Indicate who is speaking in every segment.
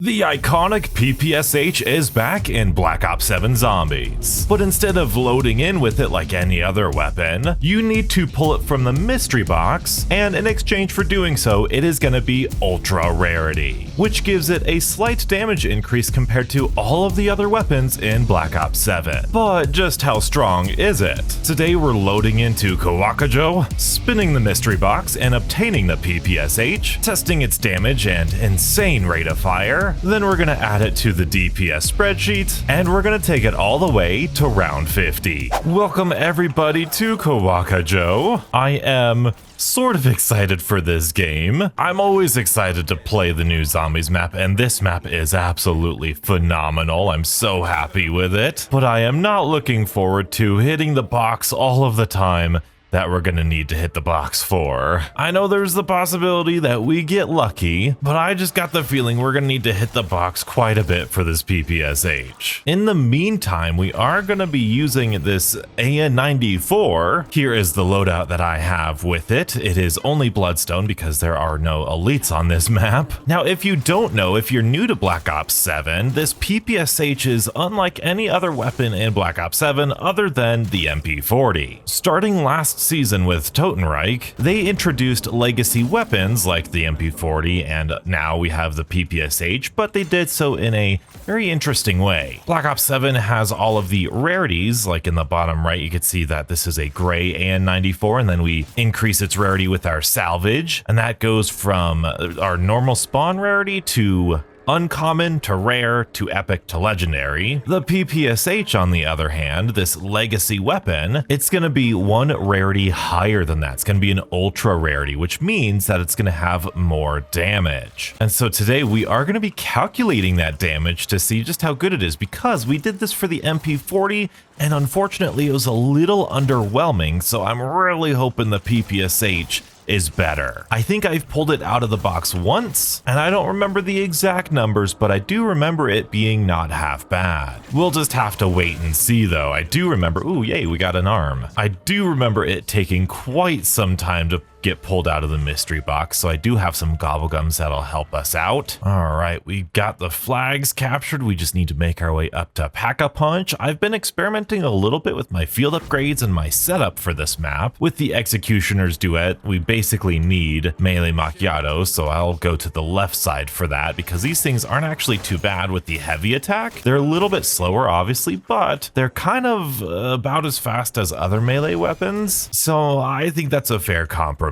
Speaker 1: The iconic PPSh is back in Black Ops 7 Zombies, but instead of loading in with it like any other weapon, you need to pull it from the mystery box, and in exchange for doing so, it is going to be Ultra Rarity, which gives it a slight damage increase compared to all of the other weapons in Black Ops 7. But just how strong is it? Today we're loading into Kowakujo, spinning the mystery box and obtaining the PPSh, testing its damage and insane rate of fire. Then we're gonna add it to the DPS spreadsheet, and we're gonna take it all the way to round 50. Welcome everybody to Kowakujo. I am sort of excited for this game. I'm always excited to play the new Zombies map, and this map is absolutely phenomenal. I'm so happy with it, but I am not looking forward to hitting the box all of the time that we're gonna need to hit the box for. I know there's the possibility that we get lucky, but I just got the feeling we're gonna need to hit the box quite a bit for this PPSh. In the meantime, we are gonna be using this AN94. Here is the loadout that I have with it. It is only Bloodstone because there are no elites on this map. Now, if you don't know, if you're new to Black Ops 7, this PPSh is unlike any other weapon in Black Ops 7 other than the MP40. Starting last season with Totenreich, they introduced legacy weapons like the MP40, and now we have the PPSh, but they did so in a very interesting way. Black Ops 7 has all of the rarities, like in the bottom right you can see that this is a gray AN94, and then we increase its rarity with our salvage, and that goes from our normal spawn rarity to uncommon to rare to epic to legendary. The PPSh, on the other hand, this legacy weapon, it's going to be one rarity higher than that. It's going to be an ultra rarity, which means that it's going to have more damage. And so today we are going to be calculating that damage to see just how good it is, because we did this for the MP40 and unfortunately it was a little underwhelming. So I'm really hoping the PPSh is better. I think I've pulled it out of the box once, and I don't remember the exact numbers, but I do remember it being not half bad. We'll just have to wait and see though. I do remember, ooh, yay, we got an arm. I do remember it taking quite some time to get pulled out of the mystery box, so I do have some gobblegums that'll help us out. All right, we got the flags captured. We just need to make our way up to Pack-a-Punch. I've been experimenting a little bit with my field upgrades and my setup for this map. With the Executioner's Duet, we basically need melee macchiato, so I'll go to the left side for that, because these things aren't actually too bad with the heavy attack. They're a little bit slower, obviously, but they're kind of about as fast as other melee weapons, so I think that's a fair compromise.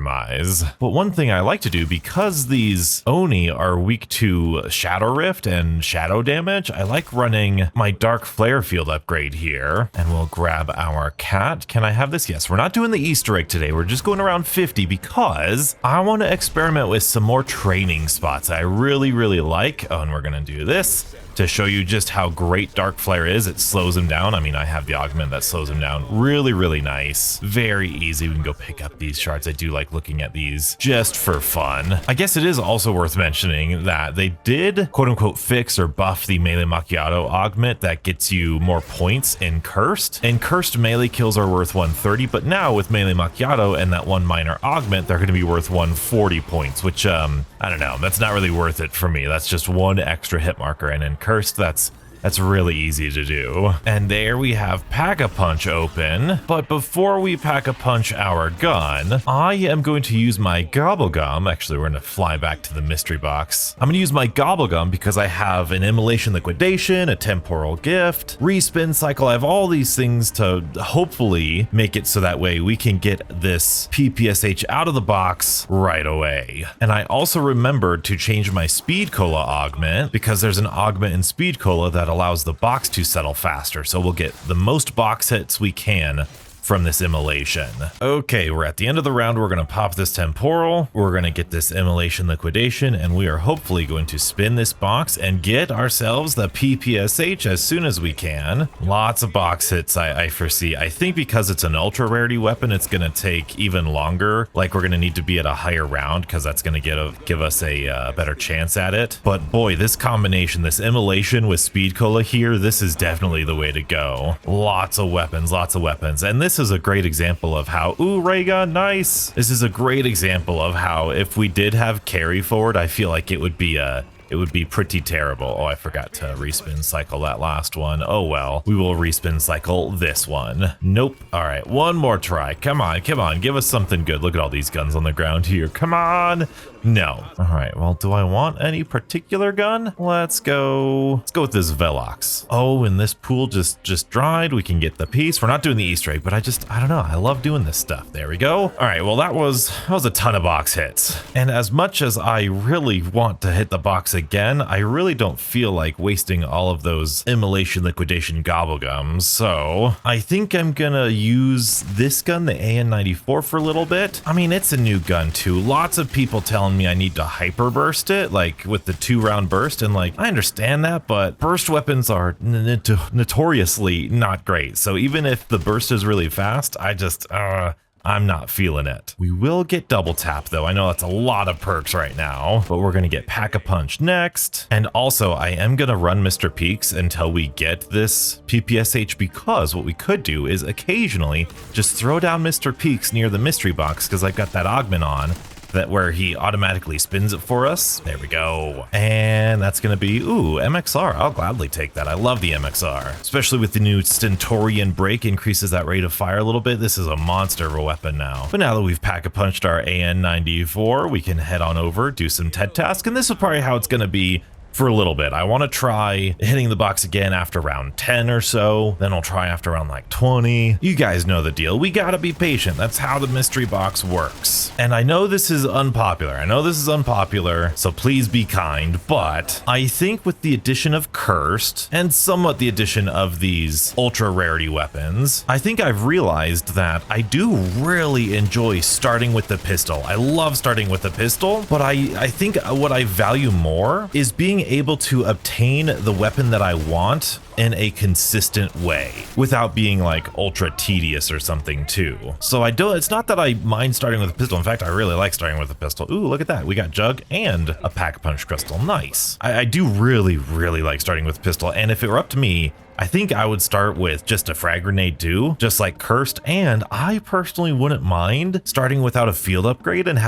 Speaker 1: But one thing I like to do, because these Oni are weak to Shadow Rift and Shadow damage, I like running my Dark Flare field upgrade here, and we'll grab our cat. Can I have this? Yes, we're not doing the Easter egg today. We're just going around 50 because I want to experiment with some more training spots I really like. Oh, and we're gonna do this to show you just how great Dark Flare is. It slows him down. I mean, I have the augment that slows him down. Really nice. Very easy. We can go pick up these shards. I do like looking at these just for fun. I guess it is also worth mentioning that they did quote unquote fix or buff the melee macchiato augment that gets you more points in cursed. And cursed melee kills are worth 130, but now with melee macchiato and that one minor augment, they're going to be worth 140 points, which I don't know. That's not really worth it for me. That's just one extra hit marker, and in cursed, that's really easy to do. And there we have Pack-a-Punch open. But before we Pack-a-Punch our gun, I am going to use my Gobblegum. Actually, we're gonna fly back to the mystery box. I'm gonna use my Gobblegum because I have an Immolation Liquidation, a Temporal Gift, Respin Cycle. I have all these things to hopefully make it so that way we can get this PPSh out of the box right away. And I also remembered to change my Speed Cola augment, because there's an augment in Speed Cola that allows the box to settle faster, so we'll get the most box hits we can from this immolation. Okay, we're at the end of the round. We're gonna pop this temporal, we're gonna get this immolation liquidation, and we are hopefully going to spin this box and get ourselves the PPSh as soon as we can. Lots of box hits I foresee. I think because it's an ultra rarity weapon, it's gonna take even longer. Like, we're gonna need to be at a higher round because that's gonna give us a better chance at it. But boy, this combination, this immolation with Speed Cola here, this is definitely the way to go. Lots of weapons, and this is a great example of how, ooh, ray gun, nice. This is a great example of how if we did have carry forward, I feel like it would be a it would be pretty terrible. Oh, I forgot to respin cycle that last one. Oh well, we will respin cycle this one. Nope. All right, one more try. Come on, give us something good. Look at all these guns on the ground here. Come on. No. All right, well, do I want any particular gun? Let's go with this Velox. Oh, and this pool just dried. We can get the piece. We're not doing the Easter egg, but I don't know. I love doing this stuff. There we go. All right, well, that was a ton of box hits. And as much as I really want to hit the box again, I really don't feel like wasting all of those immolation liquidation gobblegums. So I think I'm gonna use this gun, the AN-94, for a little bit. I mean, it's a new gun too. Lots of people telling me I need to hyper burst it, like with the 2-round burst, and like I understand that, but burst weapons are notoriously not great. So even if the burst is really fast, I'm not feeling it. We will get double tap though. I know that's a lot of perks right now, but we're gonna get Pack-a-Punch next. And also I am gonna run Mr. Peaks until we get this PPSh, because what we could do is occasionally just throw down Mr. Peaks near the mystery box, because I've got that augment on, that where he automatically spins it for us. There we go. And that's gonna be, ooh, MXR. I'll gladly take that. I love the MXR, especially with the new Stentorian break, increases that rate of fire a little bit. This is a monster of a weapon now. But now that we've Pack-a-Punched our AN-94, we can head on over, do some TED task, and this is probably how it's gonna be for a little bit. I want to try hitting the box again after round 10 or so. Then I'll try after round like 20. You guys know the deal. We gotta be patient. That's how the mystery box works. And I know this is unpopular. So please be kind. But I think with the addition of Cursed and somewhat the addition of these ultra rarity weapons, I think I've realized that I do really enjoy starting with the pistol. I love starting with the pistol, but I think what I value more is being able to obtain the weapon that I want in a consistent way without being like ultra tedious or something too. So it's not that I mind starting with a pistol. In fact, I really like starting with a pistol. Ooh, look at that. We got Jug and a Pack-a-Punch crystal. Nice. I do really like starting with a pistol. And if it were up to me, I think I would start with just a frag grenade too, just like Cursed, and I personally wouldn't mind starting without a field upgrade and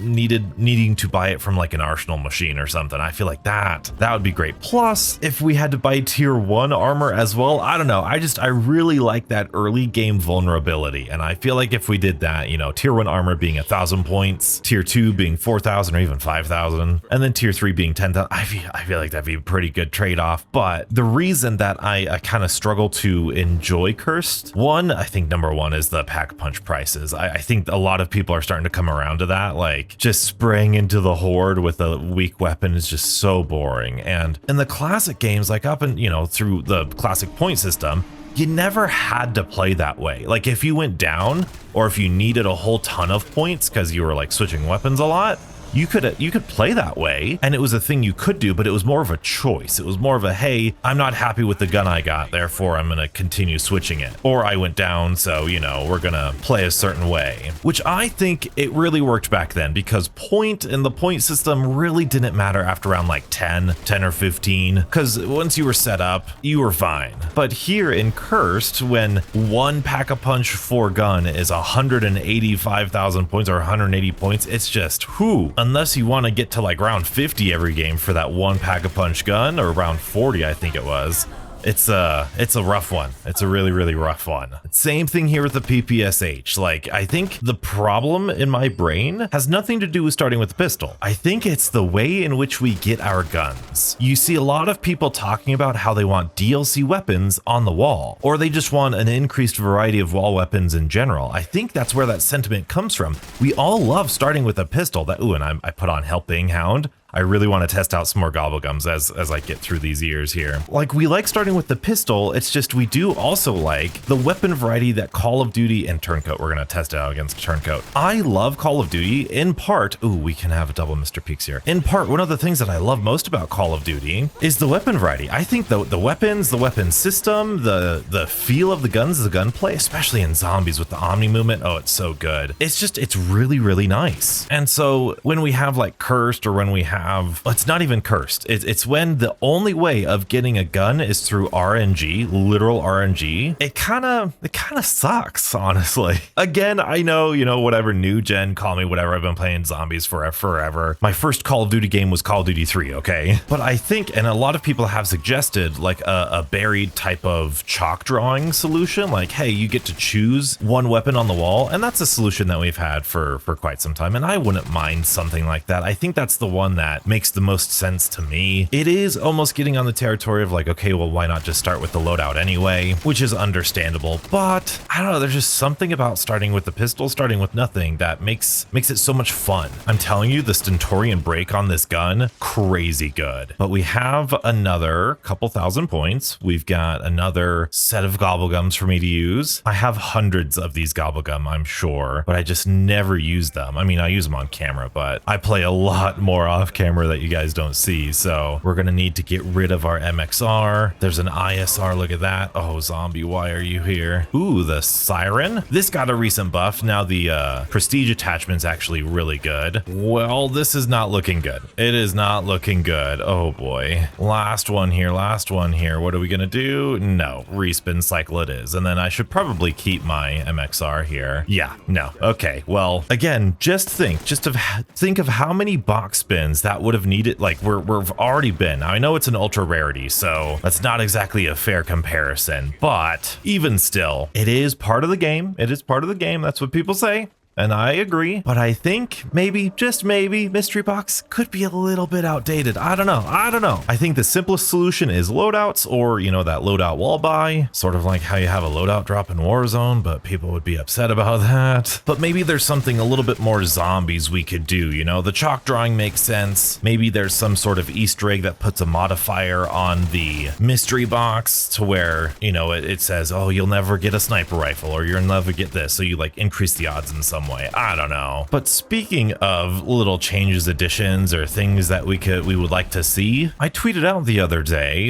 Speaker 1: needing to buy it from like an arsenal machine or something. I feel like that would be great. Plus, if we had to buy tier 1 armor as well, I don't know. I really like that early game vulnerability, and I feel like if we did that, you know, tier 1 armor being 1,000 points, tier 2 being 4,000 or even 5,000, and then tier 3 being 10,000, I feel like that'd be a pretty good trade-off. But the reason that I kind of struggle to enjoy Cursed, I think number one is the Pack-a-Punch prices. I think a lot of people are starting to come around to that. Like, just spraying into the horde with a weak weapon is just so boring. And in the classic games, like up and, you know, through the classic point system, you never had to play that way. Like if you went down, or if you needed a whole ton of points because you were like switching weapons a lot, you could play that way, and it was a thing you could do, but it was more of a choice. It was more of a, hey, I'm not happy with the gun I got, therefore I'm gonna continue switching it. Or I went down, so, you know, we're gonna play a certain way. Which I think it really worked back then, because point and the point system really didn't matter after around like 10 or 15, because once you were set up, you were fine. But here in Cursed, when one Pack-a-Punch for gun is 185,000 points or 180 points, it's just, whew. Unless you want to get to like round 50 every game for that one Pack-a-Punch gun, or round 40, I think it was. It's a rough one. It's a really rough one. Same thing here with the PPSh. Like, I think the problem in my brain has nothing to do with starting with the pistol. I think it's the way in which we get our guns. You see a lot of people talking about how they want DLC weapons on the wall, or they just want an increased variety of wall weapons in general. I think that's where that sentiment comes from. We all love starting with a pistol. And I put on Helping Hound. I really want to test out some more gobblegums as I get through these years here. Like, we like starting with the pistol, it's just we do also like the weapon variety that Call of Duty and Turncoat, we're going to test it out against Turncoat. I love Call of Duty in part, ooh, we can have a double Mr. Peaks here. In part, one of the things that I love most about Call of Duty is the weapon variety. I think the weapons, the weapon system, the feel of the guns, the gunplay, especially in Zombies with the Omni movement, oh, it's so good. It's really nice. And so when we have like Cursed, or when we have have, it's not even cursed. It's when the only way of getting a gun is through RNG, literal RNG. It kind of sucks, honestly. Again, I know, you know, whatever, new gen, call me whatever, I've been playing zombies forever. My first Call of Duty game was Call of Duty 3, okay? But I think, and a lot of people have suggested like a buried type of chalk drawing solution, like, hey, you get to choose one weapon on the wall, and that's a solution that we've had for quite some time, and I wouldn't mind something like that. I think that's the one that makes the most sense to me. It is almost getting on the territory of like, okay, well, why not just start with the loadout anyway, which is understandable, but I don't know, there's just something about starting with the pistol, starting with nothing, that makes it so much fun. I'm telling you, the Stentorian break on this gun, crazy good. But we have another couple thousand points. We've got another set of gobblegums for me to use. I have hundreds of these gobblegum, I'm sure, but I just never use them. I mean, I use them on camera, but I play a lot more off camera that you guys don't see. So we're gonna need to get rid of our MXR. There's an ISR, look at that. Oh, zombie, why are you here? Ooh, the siren. This got a recent buff. Now the prestige attachment's actually really good. Well, this is not looking good. It is not looking good. Oh boy. Last one here. What are we gonna do? No, respin cycle it is. And then I should probably keep my MXR here. Yeah, no. Okay, well, again, just think of how many box spins that would have needed. Like we've already been. Now I know it's an ultra rarity, so that's not exactly a fair comparison, but even still, it is part of the game. It is part of the game. That's what people say. And I agree, but I think maybe, just maybe, mystery box could be a little bit outdated. I don't know. I think the simplest solution is loadouts, or, you know, that loadout wall buy, sort of like how you have a loadout drop in Warzone, but people would be upset about that. But maybe there's something a little bit more zombies we could do, you know? The chalk drawing makes sense. Maybe there's some sort of Easter egg that puts a modifier on the mystery box to where, you know, it says, oh, you'll never get a sniper rifle, or you'll never get this, so you like increase the odds in some way. I don't know. But speaking of little changes, additions, or things that we would like to see, I tweeted out the other day,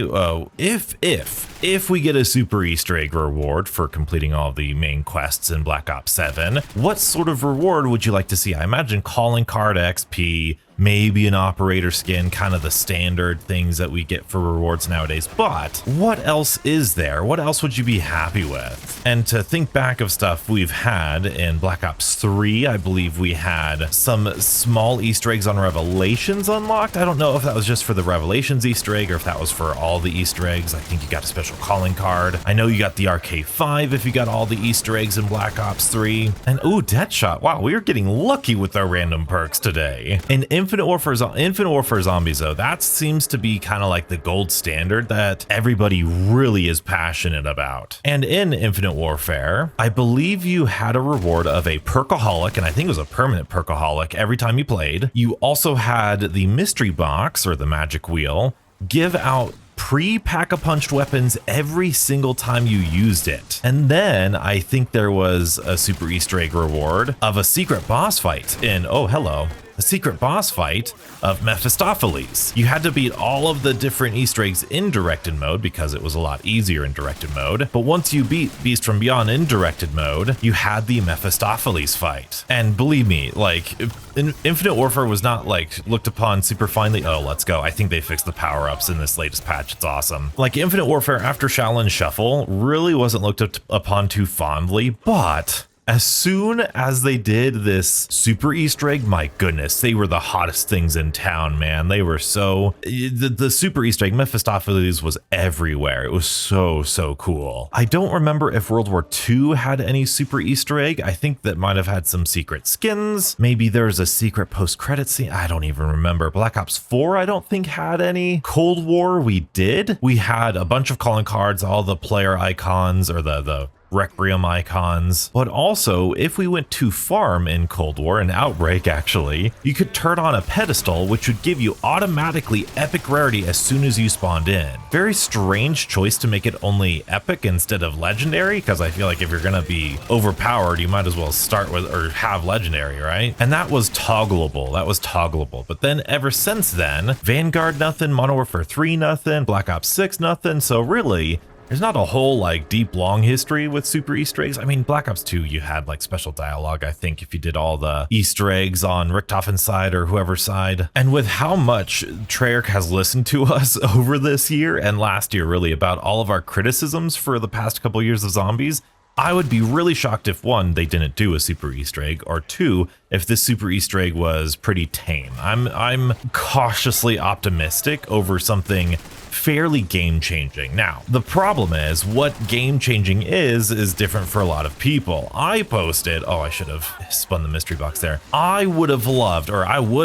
Speaker 1: if we get a super Easter egg reward for completing all the main quests in Black Ops 7, what sort of reward would you like to see? I imagine calling card XP, maybe an operator skin, kind of the standard things that we get for rewards nowadays. But what else is there? What else would you be happy with? And to think back of stuff we've had in Black Ops 3, I believe we had some small Easter eggs on Revelations unlocked. I don't know if that was just for the Revelations Easter egg or if that was for all the Easter eggs. I think you got a special calling card. I know you got the RK5 if you got all the Easter eggs in Black Ops 3. And ooh, Deadshot. Wow, we are getting lucky with our random perks today. In Infinite Warfare Zombies, though, that seems to be kind of like the gold standard that everybody really is passionate about. And in Infinite Warfare, I believe you had a reward of a perkaholic, and I think it was a permanent perkaholic every time you played. You also had the mystery box, or the magic wheel, give out pre-pack-a-punched weapons every single time you used it. And then I think there was a super Easter egg reward of a secret boss fight in, oh, hello, a secret boss fight of Mephistopheles. You had to beat all of the different Easter eggs in directed mode because it was a lot easier in directed mode. But once you beat Beast from Beyond in directed mode, you had the Mephistopheles fight. And believe me, like, Infinite Warfare was not like looked upon super finely. Oh, let's go. I think they fixed the power-ups in this latest patch. It's awesome. Like Infinite Warfare after Shaolin Shuffle really wasn't looked upon too fondly, but as soon as they did this super Easter egg, my goodness, they were the hottest things in town, man. They were so, the super Easter egg, Mephistopheles, was everywhere. It was so cool. I don't remember if World War II had any super Easter egg. I think that might have had some secret skins. Maybe there's a secret post-credit scene. I don't even remember. Black Ops 4, I don't think had any. Cold War, we did. We had a bunch of calling cards, all the player icons, or the Requiem icons. But also, if we went to farm in Cold War, an Outbreak actually, you could turn on a pedestal which would give you automatically epic rarity as soon as you spawned in. Very strange choice to make it only epic instead of legendary, because I feel like if you're gonna be overpowered, you might as well start with or have legendary, right? And that was toggleable. But then ever since then, Vanguard nothing, Modern Warfare 3 nothing, Black Ops 6 nothing. So really, There's not a whole like deep long history with super Easter eggs. I mean, Black Ops 2, you had like special dialogue, I think, if you did all the Easter eggs on Richtofen's side or whoever's side. And with how much Treyarch has listened to us over this year and last year really about all of our criticisms for the past couple years of zombies, I would be really shocked if one, they didn't do a super Easter egg, or two, if this super Easter egg was pretty tame. I'm cautiously optimistic over something fairly game-changing. Now, the problem is what game-changing is different for a lot of people. I posted, oh, I should have spun the mystery box there. I would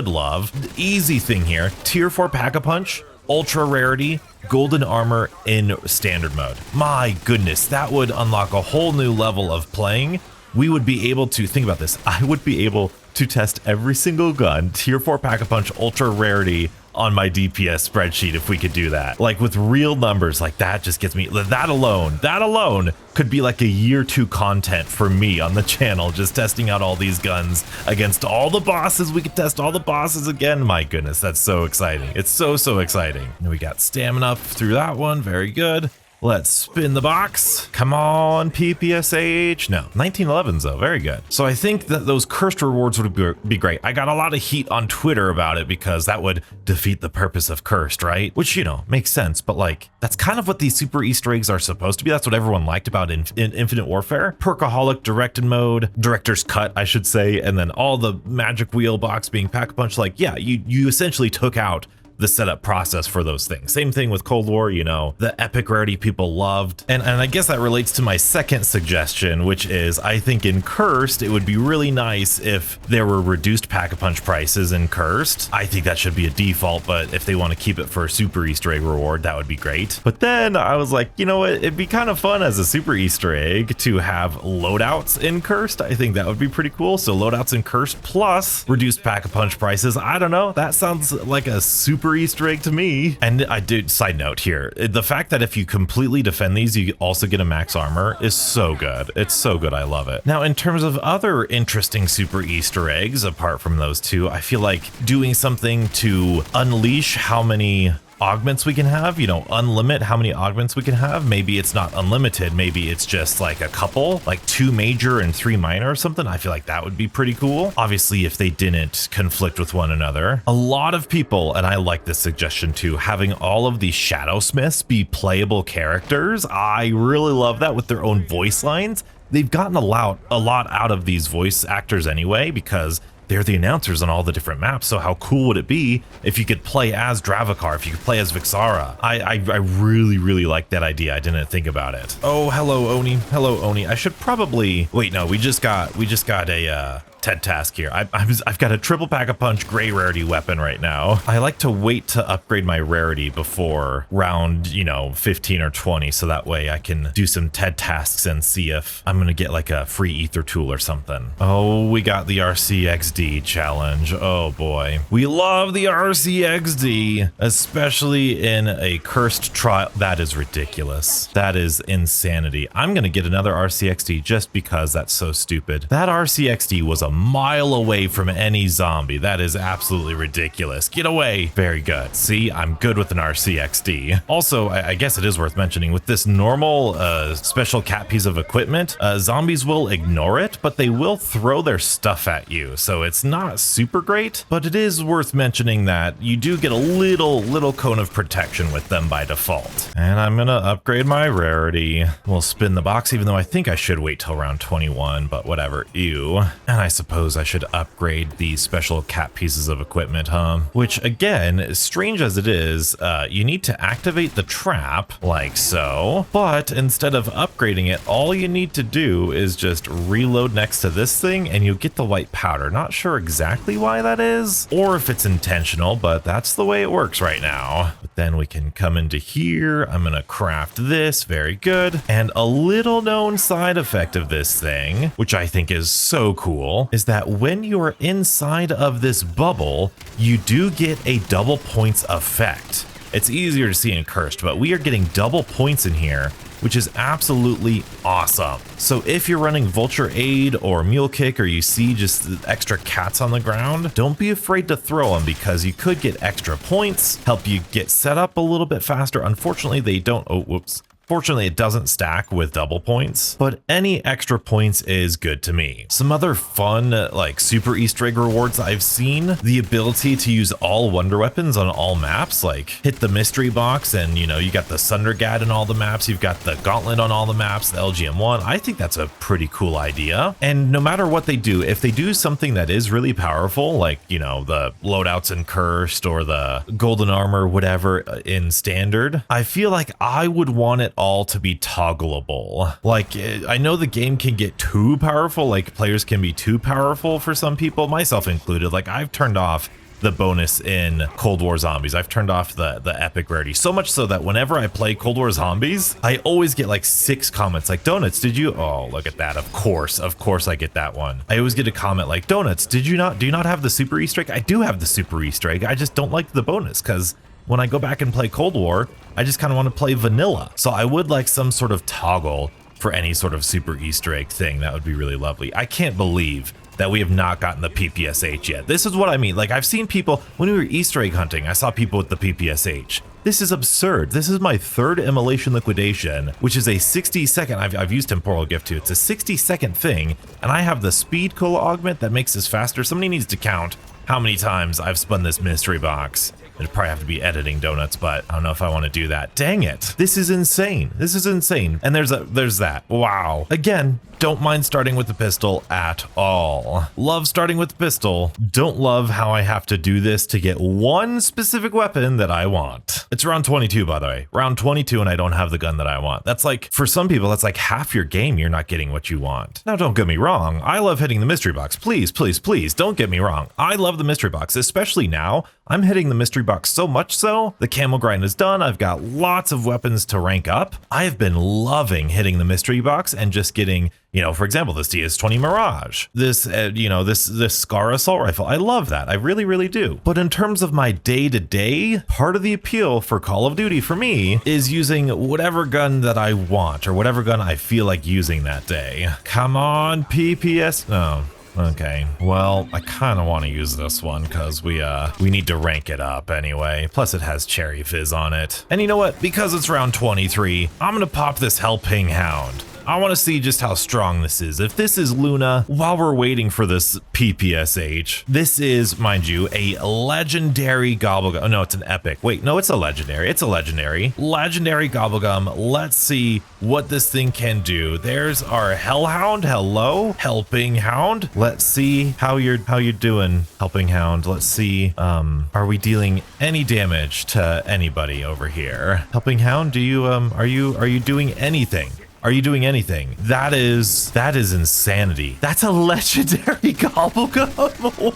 Speaker 1: love, easy thing here, tier 4 Pack-a-Punch, ultra rarity, golden armor in standard mode. My goodness, that would unlock a whole new level of playing. We would be able to, think about this, I would be able to test every single gun, tier 4 Pack-a-Punch, ultra rarity, on my DPS spreadsheet if we could do that. Like with real numbers, like that just gets me, that alone could be like a year 2 content for me on the channel, just testing out all these guns against all the bosses. We could test all the bosses again. My goodness, that's so exciting. It's so exciting. And we got stamina up through that one. Very good. Let's spin the box. Come on, PPSh. No, 1911s though, very good. So I think that those cursed rewards would be great. I got a lot of heat on Twitter about it because that would defeat the purpose of cursed, right? Which, you know, makes sense, but like, that's kind of what these super Easter eggs are supposed to be. That's what everyone liked about in Infinite Warfare. Perkaholic directed mode, director's cut, I should say, and then all the magic wheel box being Pack-a-Punch. Like, yeah, you essentially took out the setup process for those things. Same thing with Cold War, you know, the epic rarity people loved. And I guess that relates to my second suggestion, which is I think in Cursed, it would be really nice if there were reduced Pack-a-Punch prices in Cursed. I think that should be a default, but if they want to keep it for a super Easter egg reward, that would be great. But then I was like, you know what, it'd be kind of fun as a super Easter egg to have loadouts in Cursed. I think that would be pretty cool. So loadouts in Cursed plus reduced Pack-a-Punch prices. I don't know, that sounds like a super Easter egg to me. And I did, side note here, the fact that if you completely defend these, you also get a max armor is so good. It's so good. I love it. Now, in terms of other interesting super Easter eggs, apart from those two, I feel like doing something to unleash how many augments we can have, you know, unlimit how many augments we can have. Maybe it's not unlimited, maybe it's just like a couple, like 2 major and 3 minor or something. I feel like that would be pretty cool. Obviously, if they didn't conflict with one another. A lot of people, and I like this suggestion too, having all of these shadow smiths be playable characters. I really love that with their own voice lines. They've gotten a lot out of these voice actors anyway, because they're the announcers on all the different maps. So how cool would it be if you could play as Dravakar, if you could play as Vixara? I really like that idea. I didn't think about it. Oh, hello Oni. Hello Oni. I should probably wait. No, we just got a TED task here. I've got a triple Pack-a-Punch gray rarity weapon right now. I like to wait to upgrade my rarity before round, you know, 15 or 20, so that way I can do some TED tasks and see if I'm gonna get like a free ether tool or something. Oh, we got the RCXD challenge. Oh boy, we love the RCXD, especially in a cursed trial. That is ridiculous. That is insanity. I'm gonna get another RCXD just because that's so stupid. That RCXD was a mile away from any zombie. That is absolutely ridiculous. Get away. Very good. See, I'm good with an RCXD. Also, I guess it is worth mentioning with this normal special cat piece of equipment, zombies will ignore it, but they will throw their stuff at you. So it's not super great, but it is worth mentioning that you do get a little cone of protection with them by default. And I'm gonna upgrade my rarity. We'll spin the box, even though I think I should wait till round 21, but whatever. Ew. And I suppose I should upgrade these special cat pieces of equipment, huh? Which again, as strange as it is, you need to activate the trap like so, but instead of upgrading it, all you need to do is just reload next to this thing and you'll get the white powder. Not sure exactly why that is, or if it's intentional, but that's the way it works right now. But then we can come into here. I'm gonna craft this, very good. And a little known side effect of this thing, which I think is so cool, is that when you are inside of this bubble, you do get a double points effect. It's easier to see in Cursed, but we are getting double points in here, which is absolutely awesome. So if you're running Vulture Aid or Mule Kick, or you see just extra cats on the ground, don't be afraid to throw them because you could get extra points, help you get set up a little bit faster. Unfortunately, they don't, oh, whoops. Fortunately, it doesn't stack with double points, but any extra points is good to me. Some other fun, like super Easter egg rewards I've seen, the ability to use all wonder weapons on all maps, like hit the mystery box and you got the Sundergat in all the maps, you've got the Gauntlet on all the maps, the LGM1. I think that's a pretty cool idea. And no matter what they do, if they do something that is really powerful, like, the loadouts in Cursed or the golden armor, whatever in standard, I feel like I would want it all to be toggleable. Like, I know the game can get too powerful, like players can be too powerful for some people, myself included. Like, I've turned off the bonus in Cold War Zombies. I've turned off the epic rarity, so much so that whenever I play Cold War Zombies, I always get like 6 comments like, Donuts, did you? Oh, look at that. Of course I get that one. I always get a comment like, Donuts, do you not have the super Easter egg? I do have the super Easter egg. I just don't like the bonus because when I go back and play Cold War, I just kind of want to play vanilla. So I would like some sort of toggle for any sort of super Easter egg thing. That would be really lovely. I can't believe that we have not gotten the PPSh yet. This is what I mean. Like, I've seen people, when we were Easter egg hunting, I saw people with the PPSh. This is absurd. This is my 3rd immolation liquidation, which is a 60-second, I've used Temporal Gift too. It's a 60-second thing, and I have the speed cola augment that makes this faster. Somebody needs to count how many times I've spun this mystery box. It'd probably have to be editing, Donuts, but I don't know if I want to do that. Dang it. This is insane. This is insane. And there's that. Wow. Again, don't mind starting with the pistol at all. Love starting with the pistol. Don't love how I have to do this to get one specific weapon that I want. It's round 22, by the way. Round 22 and I don't have the gun that I want. That's like, for some people, that's like half your game you're not getting what you want. Now, don't get me wrong. I love hitting the mystery box. Please, please, please, don't get me wrong. I love the mystery box, especially now. I'm hitting the mystery box so much so, the camel grind is done. I've got lots of weapons to rank up. I have been loving hitting the mystery box and just getting, for example, this DS20 Mirage, this, this Scar assault rifle. I love that. I really, really do. But in terms of my day-to-day, part of the appeal for Call of Duty for me is using whatever gun that I want or whatever gun I feel like using that day. Come on, PPS. No. Okay, well, I kind of want to use this one because we need to rank it up anyway. Plus it has Cherry Fizz on it. And you know what? Because it's round 23, I'm gonna pop this Helping Hound. I want to see just how strong this is. If this is Luna, while we're waiting for this PPSh, this is, mind you, a legendary Gobblegum. Oh no, it's an epic. Wait, no, it's a legendary. It's a legendary. Legendary Gobblegum. Let's see what this thing can do. There's our Hellhound. Hello, Helping Hound. Let's see how you're doing, Helping Hound. Let's see. Are we dealing any damage to anybody over here? Helping Hound, do you are you doing anything? Are you doing anything? That is insanity. That's a legendary Gobblegum.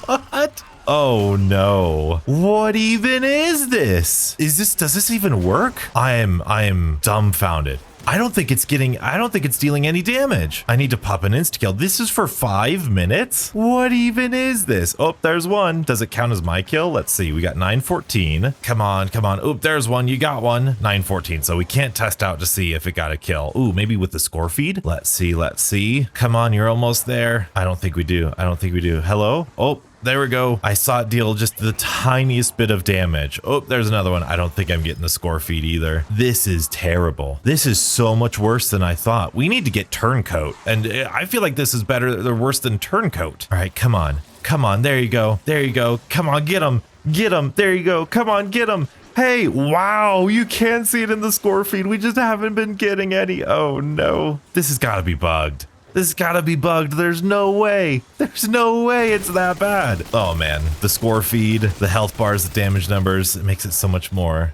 Speaker 1: What? Oh no. What even is this? Does this even work? I am dumbfounded. I don't think it's dealing any damage. I need to pop an insta-kill. This is for 5 minutes? What even is this? Oh, there's one. Does it count as my kill? Let's see. We got 914. Come on, come on. Oh, there's one. You got one. 914. So we can't test out to see if it got a kill. Ooh, maybe with the score feed? Let's see. Let's see. Come on, you're almost there. I don't think we do. I don't think we do. Hello? Oh. There we go. I saw it deal just the tiniest bit of damage. Oh, there's another one. I don't think I'm getting the score feed either. This is terrible. This is so much worse than I thought. We need to get Turncoat. And I feel like this is better or worse than Turncoat. All right, come on. Come on. There you go. There you go. Come on, get him. Get him. There you go. Come on, get him. Hey, wow, you can see it in the score feed. We just haven't been getting any. Oh no. This has got to be bugged. This has gotta be bugged. There's no way. There's no way it's that bad. Oh man, the score feed, the health bars, the damage numbers, it makes it so much more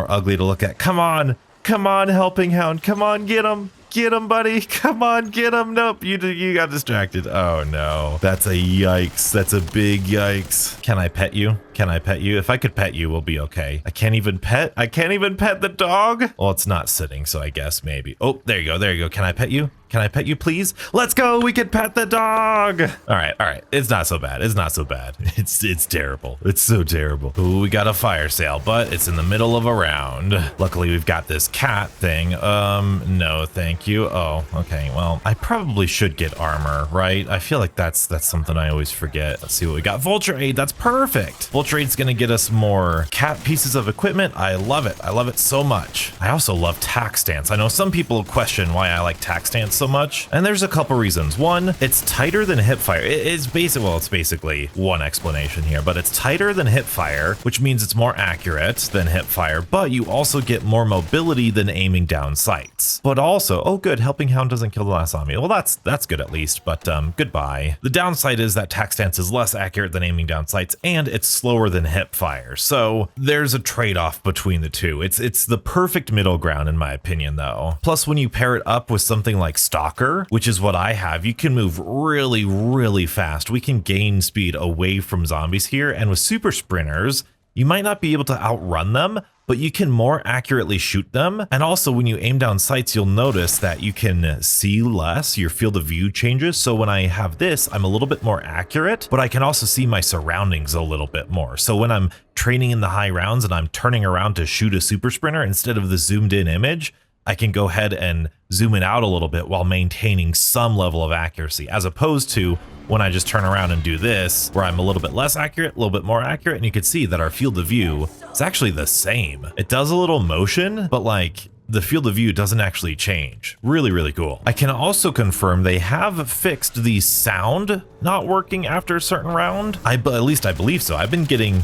Speaker 1: ugly to look at. Come on, Helping Hound. Come on, get him. Get him, buddy. Come on, get him. Nope, you got distracted. Oh no, that's a yikes. That's a big yikes. Can I pet you? Can I pet you? If I could pet you, we'll be okay. I can't even pet the dog. Well, it's not sitting, so I guess maybe. Oh, there you go. There you go. Can I pet you? Can I pet you, please? Let's go. We can pet the dog. All right. All right. It's not so bad. It's not so bad. It's terrible. It's so terrible. Ooh, we got a fire sale, but it's in the middle of a round. Luckily, we've got this cat thing. No, thank you. Oh, okay. Well, I probably should get armor, right? I feel like that's something I always forget. Let's see what we got. Vulture aid. That's perfect. Vulture rate's gonna get us more cat pieces of equipment. I love it. I love it so much. I also love tac stance. I know some people question why I like tac stance so much, and there's a couple reasons. One, it's tighter than hip fire. It's basically one explanation here, but it's tighter than hip fire, which means it's more accurate than hip fire, but you also get more mobility than aiming down sights. But also, oh good, helping hound doesn't kill the last zombie. Well, that's good at least, but goodbye. The downside is that tac stance is less accurate than aiming down sights, and it's slower than hip fire. So there's a trade-off between the two. It's the perfect middle ground in my opinion though. Plus when you pair it up with something like Stalker, which is what I have, you can move really, really fast. We can gain speed away from zombies here, and with super sprinters, you might not be able to outrun them, but you can more accurately shoot them. And also when you aim down sights, you'll notice that you can see less, your field of view changes. So when I have this, I'm a little bit more accurate, but I can also see my surroundings a little bit more. So when I'm training in the high rounds and I'm turning around to shoot a super sprinter, instead of the zoomed in image, I can go ahead and zoom it out a little bit while maintaining some level of accuracy, as opposed to when I just turn around and do this, where I'm a little bit less accurate, a little bit more accurate, and you can see that our field of view is actually the same. It does a little motion, but like the field of view doesn't actually change. Really, really cool. I can also confirm they have fixed the sound not working after a certain round. At least I believe so. I've been getting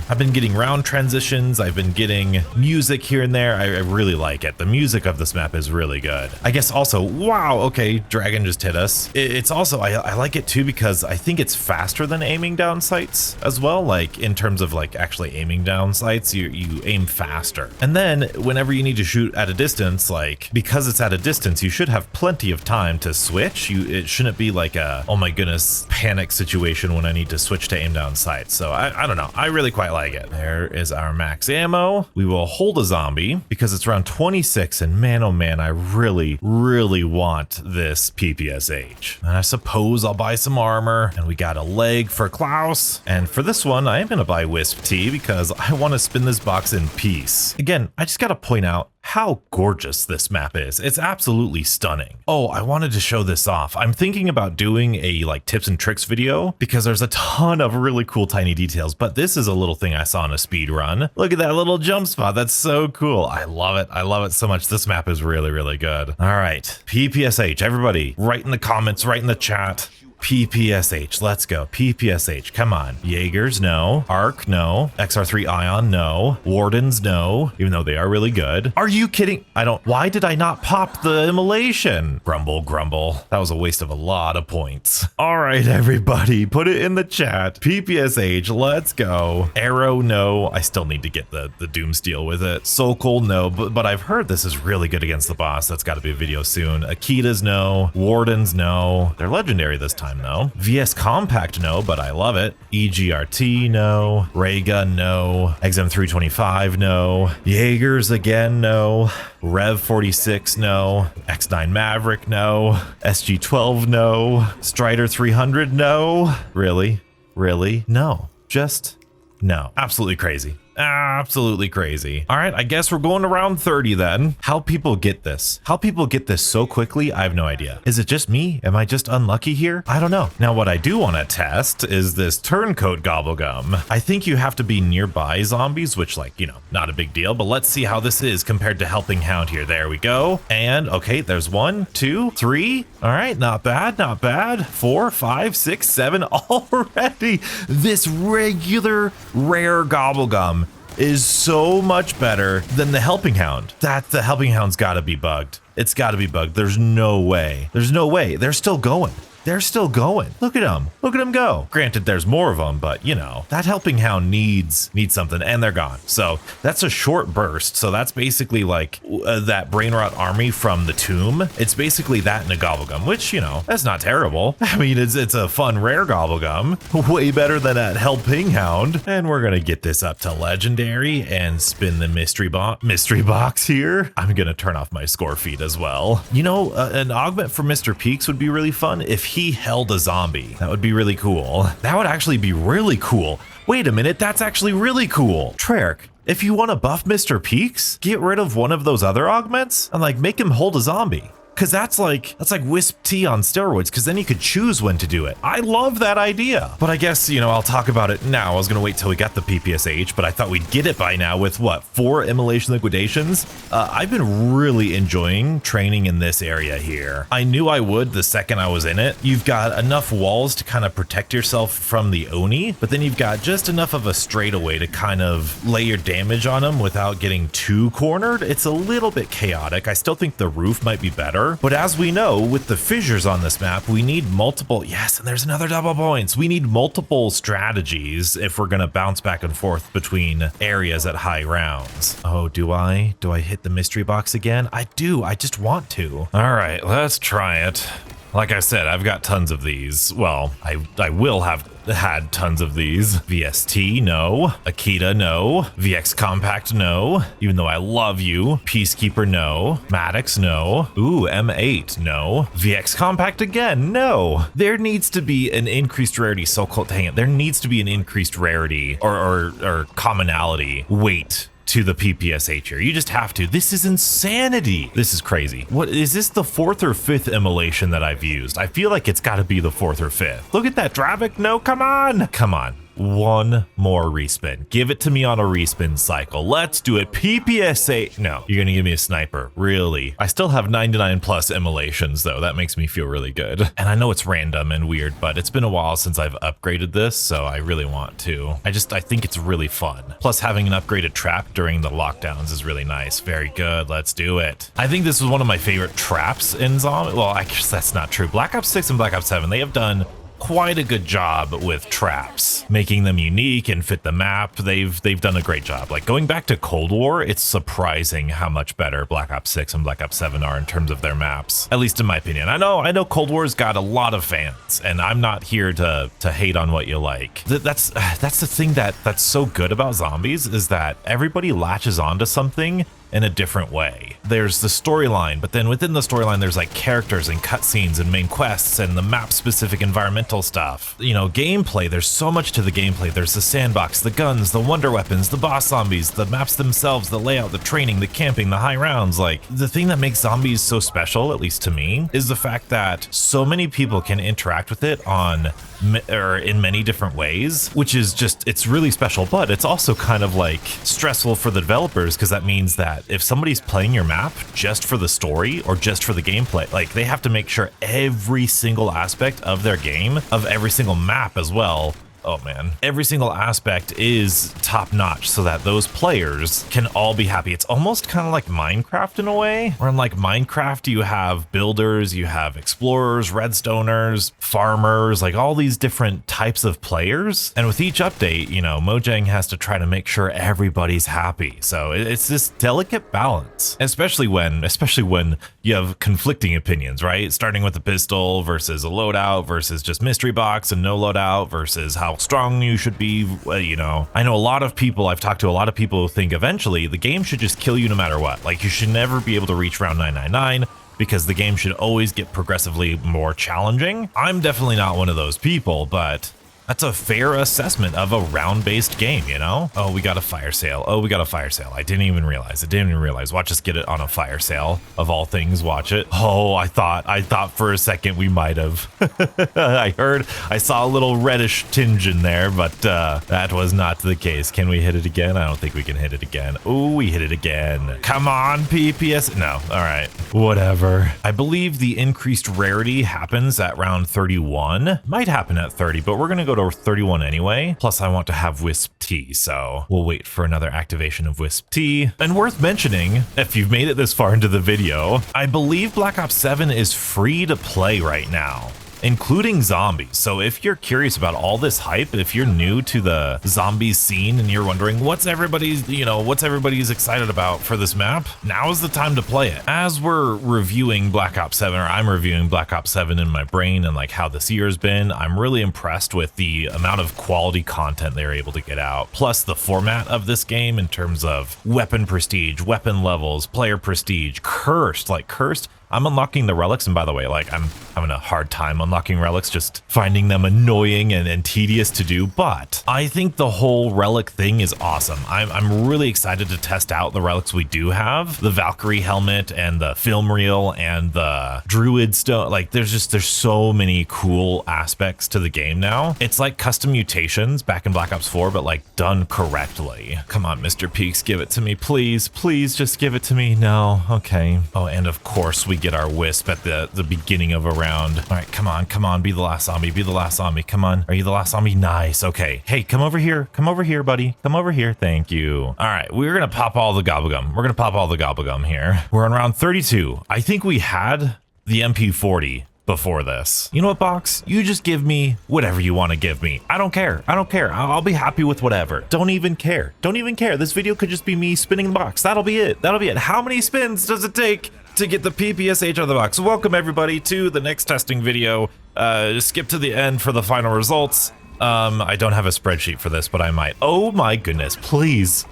Speaker 1: round transitions. I've been getting music here and there. I really like it. The music of this map is really good. I guess also, wow, okay, dragon just hit us. It's also, I like it too because I think it's faster than aiming down sights as well. Like in terms of like actually aiming down sights, you aim faster. And then whenever you need to shoot at a distance, like because it's at a distance, you should have plenty of time to switch. It shouldn't be like a, oh my goodness, panic situation when I need to switch to aim down sights. So I don't know. I really quite like it. There is our max ammo. We will hold a zombie because it's around 26, and man, oh man, I really, really want this PPSh. And I suppose I'll buy some armor, and we got a leg for Klaus. And for this one, I am going to buy Wisp Tea because I want to spin this box in peace. Again, I just got to point out how gorgeous this map is. It's absolutely stunning. Oh, I wanted to show this off. I'm thinking about doing a like tips and tricks video because there's a ton of really cool tiny details, but this is a little thing I saw in a speed run. Look at that little jump spot. That's so cool. I love it. I love it so much. This map is really, really good. All right, PPSh, everybody write in the comments, write in the chat. PPSh, let's go. PPSh, come on. Jaegers, no. Arc, no. XR3 Ion, no. Wardens, no. Even though they are really good. Are you kidding? Why did I not pop the immolation? Grumble, grumble. That was a waste of a lot of points. All right, everybody, put it in the chat. PPSh, let's go. Arrow, no. I still need to get the Doom Steel with it. Sokol, no. But I've heard this is really good against the boss. That's got to be a video soon. Akitas, no. Wardens, no. They're legendary this time. No. VS Compact, no, but I love it. EGRT, no. Ray Gun, no. XM 325, no. Jaegers again, no. Rev 46, no. X9 Maverick, no. SG 12, no. Strider 300, no. Really? Really? No. Just no. Absolutely crazy. Absolutely crazy. All right, I guess we're going to round 30 then. How people get this? How people get this so quickly, I have no idea. Is it just me? Am I just unlucky here? I don't know. Now, what I do want to test is this turncoat gobblegum. I think you have to be nearby zombies, which like, you know, not a big deal, but let's see how this is compared to helping hound here. There we go. And okay, there's 1, 2, 3. All right, not bad, not bad. 4, 5, 6, 7 already. This regular rare gobblegum is so much better than the helping hound. The helping hound's gotta be bugged. It's gotta be bugged. There's no way. There's no way. They're still going. They're still going. Look at them. Look at them go. Granted, there's more of them, but you know, that helping hound needs something, and they're gone. So that's a short burst. So that's basically like that brain rot army from the tomb. It's basically that in a gobblegum, which, you know, that's not terrible. I mean, it's a fun rare gobblegum, way better than that helping hound. And we're gonna get this up to legendary and spin the mystery box here. I'm gonna turn off my score feed as well. You know, an augment for Mr. Peaks would be really fun if he held a zombie. That would be really cool. That would actually be really cool. Wait a minute, that's actually really cool. Treyarch, if you want to buff Mr. Peaks, get rid of one of those other augments and like make him hold a zombie. Because that's like Wisp T on steroids, because then you could choose when to do it. I love that idea. But I guess, you know, I'll talk about it now. I was gonna wait till we got the PPSh, but I thought we'd get it by now with what, 4 immolation liquidations? I've been really enjoying training in this area here. I knew I would the second I was in it. You've got enough walls to kind of protect yourself from the Oni, but then you've got just enough of a straightaway to kind of lay your damage on them without getting too cornered. It's a little bit chaotic. I still think the roof might be better, but as we know, with the fissures on this map, we need multiple, yes, and there's another double points. We need multiple strategies if we're gonna bounce back and forth between areas at high rounds. Oh, do I hit the mystery box again? I do, I just want to. All right, let's try it. Like I said, I've got tons of these. Well, I will have had tons of these. VST, no. Akita, no. VX Compact, no. Even though I love you. Peacekeeper, no. Maddox, no. Ooh, M8, no. VX Compact again, no. There needs to be an increased rarity, so-called, dang it, there needs to be an increased rarity or commonality weight to the PPSh here. You just have to. This is insanity. This is crazy. What is this, the 4th or 5th immolation that I've used? I feel like it's got to be the 4th or 5th. Look at that, Dravik. No, come on. Come on. One more respin. Give it to me on a respin cycle. Let's do it. PPSh. No, you're gonna give me a sniper. Really? I still have 99 plus immolations though. That makes me feel really good. And I know it's random and weird, but it's been a while since I've upgraded this, so I really want to. I think it's really fun. Plus having an upgraded trap during the lockdowns is really nice. Very good. Let's do it. I think this is one of my favorite traps in Zombie. Well, I guess that's not true. Black Ops 6 and Black Ops 7, they have done quite a good job with traps, making them unique and fit the map. They've done a great job. Like going back to Cold War, it's surprising how much better Black Ops 6 and Black Ops 7 are in terms of their maps, at least in my opinion. I know Cold War's got a lot of fans, and I'm not here to hate on what you like. That's the thing that's so good about Zombies, is that everybody latches onto something in a different way. There's the storyline, but then within the storyline, there's like characters and cutscenes and main quests and the map specific environmental stuff. You know, gameplay, there's so much to the gameplay. There's the sandbox, the guns, the wonder weapons, the boss zombies, the maps themselves, the layout, the training, the camping, the high rounds. Like, the thing that makes Zombies so special, at least to me, is the fact that so many people can interact with it in many different ways, which is just, it's really special, but it's also kind of like stressful for the developers, because that means that if somebody's playing your map just for the story or just for the gameplay, like they have to make sure every single aspect of their game, of every single map as well, oh man, every single aspect is top notch so that those players can all be happy. It's almost kind of like Minecraft in a way, where in like Minecraft, you have builders, you have explorers, redstoners, farmers, like all these different types of players. And with each update, you know, Mojang has to try to make sure everybody's happy. So it's this delicate balance, especially when you have conflicting opinions, right? Starting with a pistol versus a loadout versus just mystery box and no loadout versus how strong you should be. You know, I know I've talked to a lot of people who think eventually the game should just kill you no matter what. Like, you should never be able to reach round 999 because the game should always get progressively more challenging. I'm definitely not one of those people, but that's a fair assessment of a round-based game, you know? Oh, we got a fire sale. Oh, we got a fire sale. I didn't even realize. Watch us get it on a fire sale. Of all things, watch it. Oh, I thought for a second we might have. I saw a little reddish tinge in there, but that was not the case. Can we hit it again? I don't think we can hit it again. Oh, we hit it again. Come on, PPS. No, all right, whatever. I believe the increased rarity happens at round 31. Might happen at 30, but we're gonna go to 31 anyway. Plus I want to have Wisp T, so we'll wait for another activation of Wisp T. And worth mentioning, if you've made it this far into the video, I believe Black Ops 7 is free to play right now, including Zombies. So if you're curious about all this hype, if you're new to the Zombies scene and you're wondering what's everybody's excited about for this map, now is the time to play it. As we're reviewing Black Ops 7, or I'm reviewing Black Ops 7 in my brain and like how this year's been, I'm really impressed with the amount of quality content they're able to get out, plus the format of this game in terms of weapon prestige, weapon levels, player prestige, cursed. I'm unlocking the relics, and by the way, like, I'm having a hard time unlocking relics, just finding them annoying and tedious to do, but I think the whole relic thing is awesome. I'm really excited to test out the relics we do have, the Valkyrie helmet and the film reel and the druid stone. Like, there's so many cool aspects to the game now. It's like custom mutations back in Black Ops 4, but like done correctly. Come on, Mr. Peaks, give it to me, please. Please just give it to me. No, okay. Oh, and of course we get our wisp at the beginning of a round. All right, come on, be the last zombie, be the last zombie. Come on, are you the last zombie? Nice, okay. Hey, come over here, buddy. Come over here, thank you. All right, we're gonna pop all the gobblegum. We're gonna pop all the gobblegum here. We're on round 32. I think we had the MP40 before this. You know what, Box? You just give me whatever you want to give me. I don't care. I'll be happy with whatever. Don't even care. This video could just be me spinning the box. That'll be it. How many spins does it take to get the PPSh out of the box? Welcome everybody to the next testing video. Skip to the end for the final results. I don't have a spreadsheet for this, but I might. Oh my goodness, please.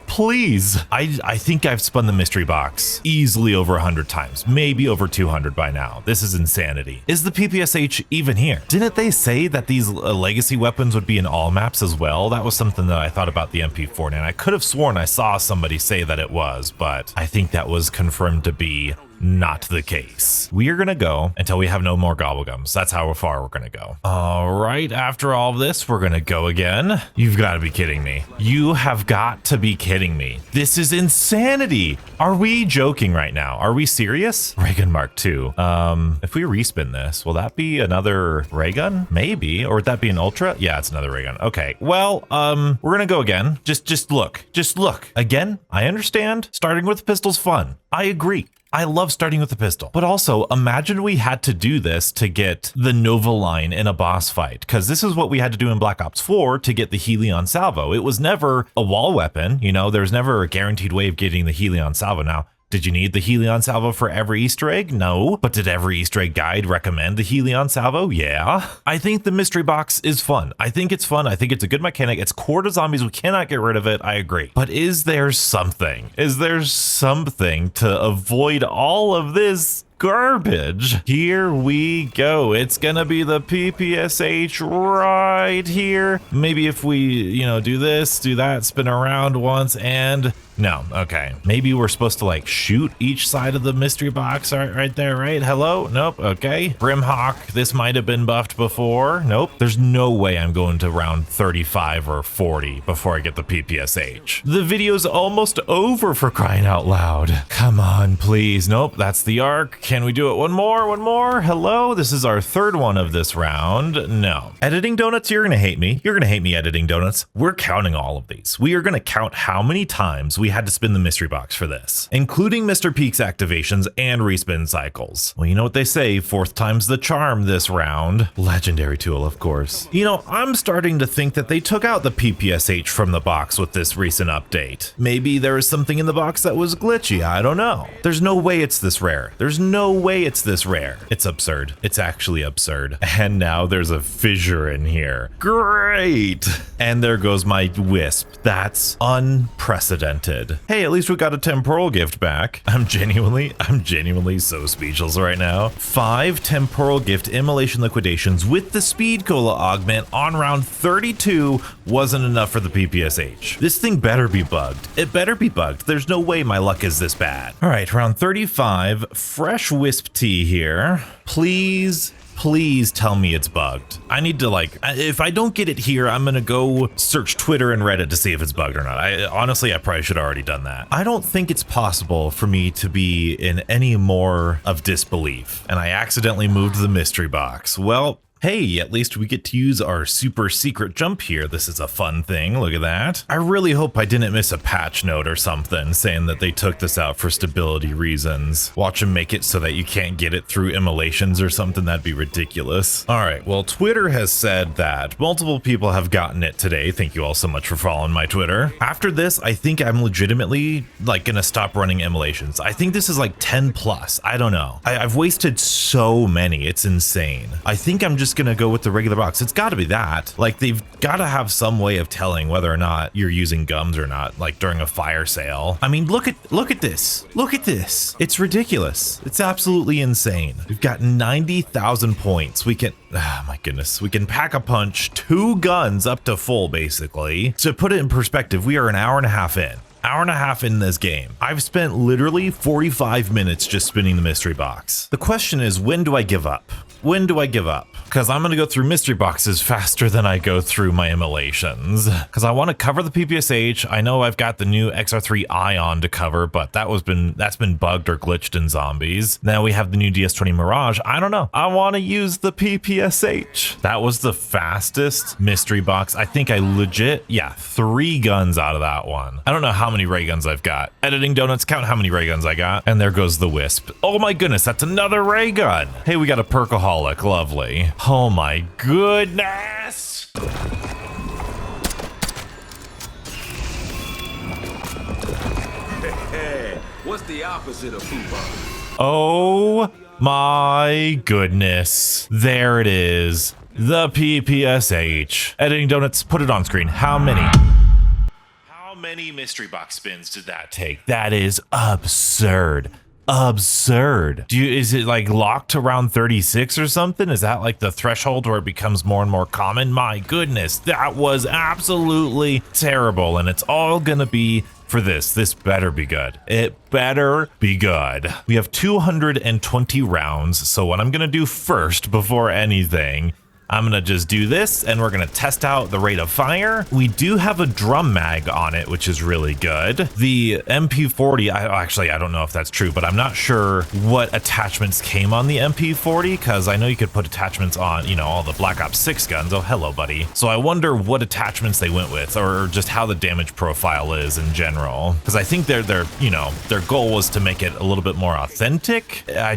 Speaker 1: I think I've spun the mystery box easily over 100 times, maybe over 200 by now. This is insanity. Is the PPSh even here? Didn't they say that these legacy weapons would be in all maps as well? That was something that I thought about the MP40, and I could have sworn I saw somebody say that it was, but I think that was confirmed to be not the case. We are gonna go until we have no more gobblegums. That's how far we're gonna go. All right, after all of this, we're gonna go again. You've got to be kidding me. You have got to be kidding me. This is insanity. Are we joking right now? Are we serious? Ray gun Mark II. If we respin this, will that be another ray gun? Maybe. Or would that be an ultra? Yeah, it's another ray gun. Okay, well, we're gonna go again. Just look. Again, I understand starting with pistol's fun. I agree. I love starting with the pistol, but also imagine we had to do this to get the Nova line in a boss fight, because this is what we had to do in Black Ops 4 to get the Helion salvo. It was never a wall weapon, you know, there's never a guaranteed way of getting the Helion salvo. Now, did you need the Helion salvo for every Easter egg? No. But did every Easter egg guide recommend the Helion salvo? Yeah. I think the mystery box is fun. I think it's fun. I think it's a good mechanic. It's core to zombies. We cannot get rid of it. I agree. But is there something? Is there something to avoid all of this garbage? Here we go. It's gonna be the PPSh right here. Maybe if we, you know, do this, do that, spin around once, and no, okay. Maybe we're supposed to like shoot each side of the mystery box right there, right? Hello? Nope, okay. Brimhawk, this might have been buffed before. Nope. There's no way I'm going to round 35 or 40 before I get the PPSh. The video's almost over, for crying out loud. Come on, please. Nope, that's the arc. Can we do it one more? Hello? This is our third one of this round. No. Editing donuts, you're gonna hate me. You're gonna hate me, editing donuts. We're counting all of these. We are gonna count how many times we had to spin the mystery box for this, including Mr. Peaks activations and respin cycles. Well, you know what they say, fourth time's the charm this round. Legendary tool, of course. You know, I'm starting to think that they took out the PPSh from the box with this recent update. Maybe there was something in the box that was glitchy, I don't know. There's no way it's this rare. There's no way it's this rare. It's absurd. It's actually absurd. And now there's a fissure in here. Great. And there goes my wisp. That's unprecedented. Hey, at least we got a temporal gift back. I'm genuinely so speechless right now. 5 temporal gift immolation liquidations with the speed cola augment on round 32 wasn't enough for the PPSh. This thing better be bugged. It better be bugged. There's no way my luck is this bad. All right, round 35, fresh wisp tea here. Please tell me it's bugged. I need to, like, if I don't get it here, I'm gonna go search Twitter and Reddit to see if it's bugged or not. Honestly, I probably should have already done that. I don't think it's possible for me to be in any more of disbelief, and I accidentally moved the mystery box. Well, hey, at least we get to use our super secret jump here. This is a fun thing. Look at that. I really hope I didn't miss a patch note or something saying that they took this out for stability reasons. Watch them make it so that you can't get it through immolations or something. That'd be ridiculous. All right, well, Twitter has said that multiple people have gotten it today. Thank you all so much for following my Twitter. After this, I think I'm legitimately like gonna stop running immolations. I think this is like 10 plus. I don't know. I've wasted so many. It's insane. I think I'm just just gonna go with the regular box. It's got to be that. Like, they've got to have some way of telling whether or not you're using gums or not, like during a fire sale. I mean, look at this. Look at this. It's ridiculous. It's absolutely insane. We've got 90,000 points. We can, oh my goodness, we can pack a punch 2 guns up to full, basically. To put it in perspective, we are an hour and a half in. Hour and a half in this game. I've spent literally 45 minutes just spinning the mystery box. The question is, when do I give up? When do I give up? Because I'm gonna go through mystery boxes faster than I go through my immolations. Because I want to cover the PPSh. I know I've got the new XR3 Ion to cover, but that's been bugged or glitched in zombies. Now we have the new DS20 Mirage. I don't know. I want to use the PPSh. That was the fastest mystery box. I think I legit, yeah, 3 guns out of that one. I don't know how many ray guns I've got. Editing donuts, count how many ray guns I got. And there goes the wisp. Oh my goodness, that's another ray gun. Hey, we got a perkaholic. Lovely. Oh my goodness.
Speaker 2: Hey, what's the opposite of poop?
Speaker 1: Oh my goodness. There it is. The PPSh. Editing donuts, put it on screen. How many? How many mystery box spins did that take? That is absurd. Absurd. Is it like locked around 36 or something? Is that like the threshold where it becomes more and more common? My goodness, that was absolutely terrible, and it's all gonna be for this. This better be good. It better be good. We have 220 rounds, so what I'm gonna do first before anything, I'm gonna just do this, and we're gonna test out the rate of fire. We do have a drum mag on it, which is really good. The MP40, I don't know if that's true, but I'm not sure what attachments came on the MP40, because I know you could put attachments on, you know, all the Black Ops 6 guns. Oh, hello, buddy. So I wonder what attachments they went with, or just how the damage profile is in general, because I think their goal was to make it a little bit more authentic. I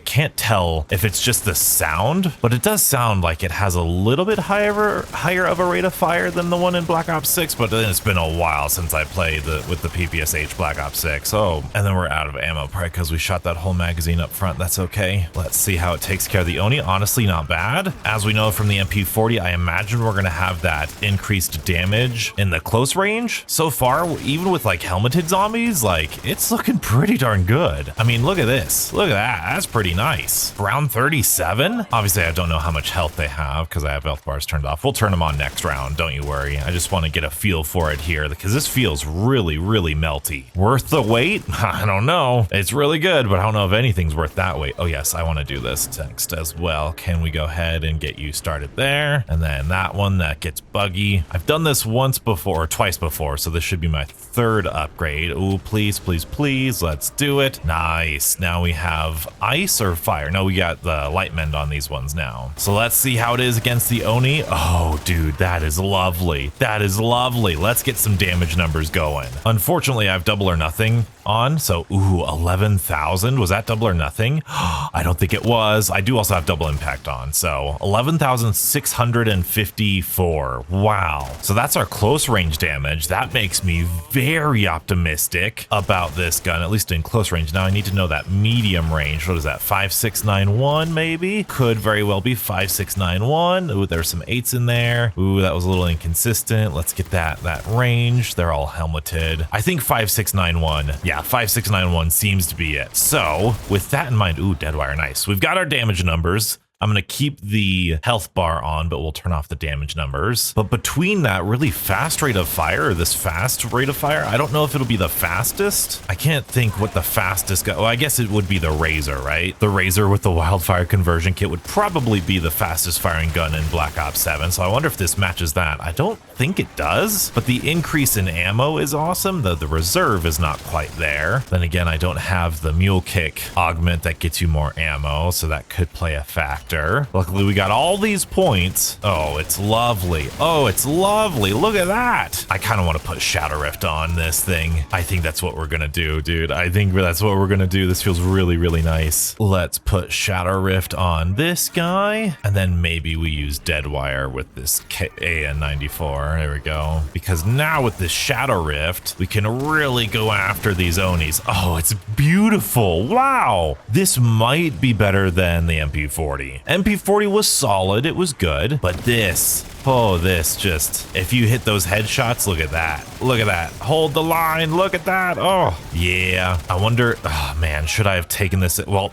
Speaker 1: can't tell if it's just the sound, but it does sound like it has a little bit higher of a rate of fire than the one in Black Ops 6, but then it's been a while since I played with the PPSh Black Ops 6. Oh, and then we're out of ammo, probably because we shot that whole magazine up front. That's okay. Let's see how it takes care of the Oni. Honestly, not bad. As we know from the MP40, I imagine we're gonna have that increased damage in the close range. So far, even with like helmeted zombies, like it's looking pretty darn good. I mean, look at this. Look at that. That's pretty nice. Round 37. Obviously, I don't know how much health they have because I have health bars turned off. We'll turn them on next round, don't you worry. I just want to get a feel for it here because this feels really, really melty. Worth the wait? I don't know. It's really good, but I don't know if anything's worth that wait. Oh yes, I want to do this next as well. Can we go ahead and get you started there? And then that one that gets buggy. I've done this once before, or twice before, so this should be my 3rd upgrade. Ooh, please, please, please, let's do it. Nice. Now we have ice or fire. No, we got the light mend on these ones now. So let's see how it is against the Oni. Oh, dude, that is lovely. That is lovely. Let's get some damage numbers going. Unfortunately, I have double or nothing on, so ooh, 11,000. Was that double or nothing? I don't think it was. I do also have double impact on, so 11,654. Wow. So that's our close range damage. That makes me very optimistic about this gun, at least in close range. Now I need to know that medium range. What is that? 5691 maybe? Could very well be 5691. Ooh, there's some 8s in there. Ooh, that was a little inconsistent. Let's get that range. They're all helmeted. I think 5691. Yeah, 5691 seems to be it. So with that in mind, ooh, deadwire, nice. We've got our damage numbers. I'm going to keep the health bar on, but we'll turn off the damage numbers. But between that really fast rate of fire, or this fast rate of fire, I don't know if it'll be the fastest. I can't think what the fastest gun. Well, I guess it would be the Razor, right? The Razor with the wildfire conversion kit would probably be the fastest firing gun in Black Ops 7. So I wonder if this matches that. I don't think it does, but the increase in ammo is awesome. The reserve is not quite there. Then again, I don't have the mule kick augment that gets you more ammo, so that could play a factor. Luckily, we got all these points. Oh, it's lovely. Oh, it's lovely. Look at that. I kind of want to put Shadow Rift on this thing. I think that's what we're going to do, dude. I think that's what we're going to do. This feels really, really nice. Let's put Shadow Rift on this guy. And then maybe we use Deadwire with this AN94. There we go. Because now with this Shadow Rift, we can really go after these Onis. Oh, it's beautiful. Wow. This might be better than the MP40. MP40 was solid, it was good, but this, oh, this just, if you hit those headshots, look at that. Look at that. Hold the line. Look at that. Oh, yeah. I wonder, oh man, should I have taken this? Well,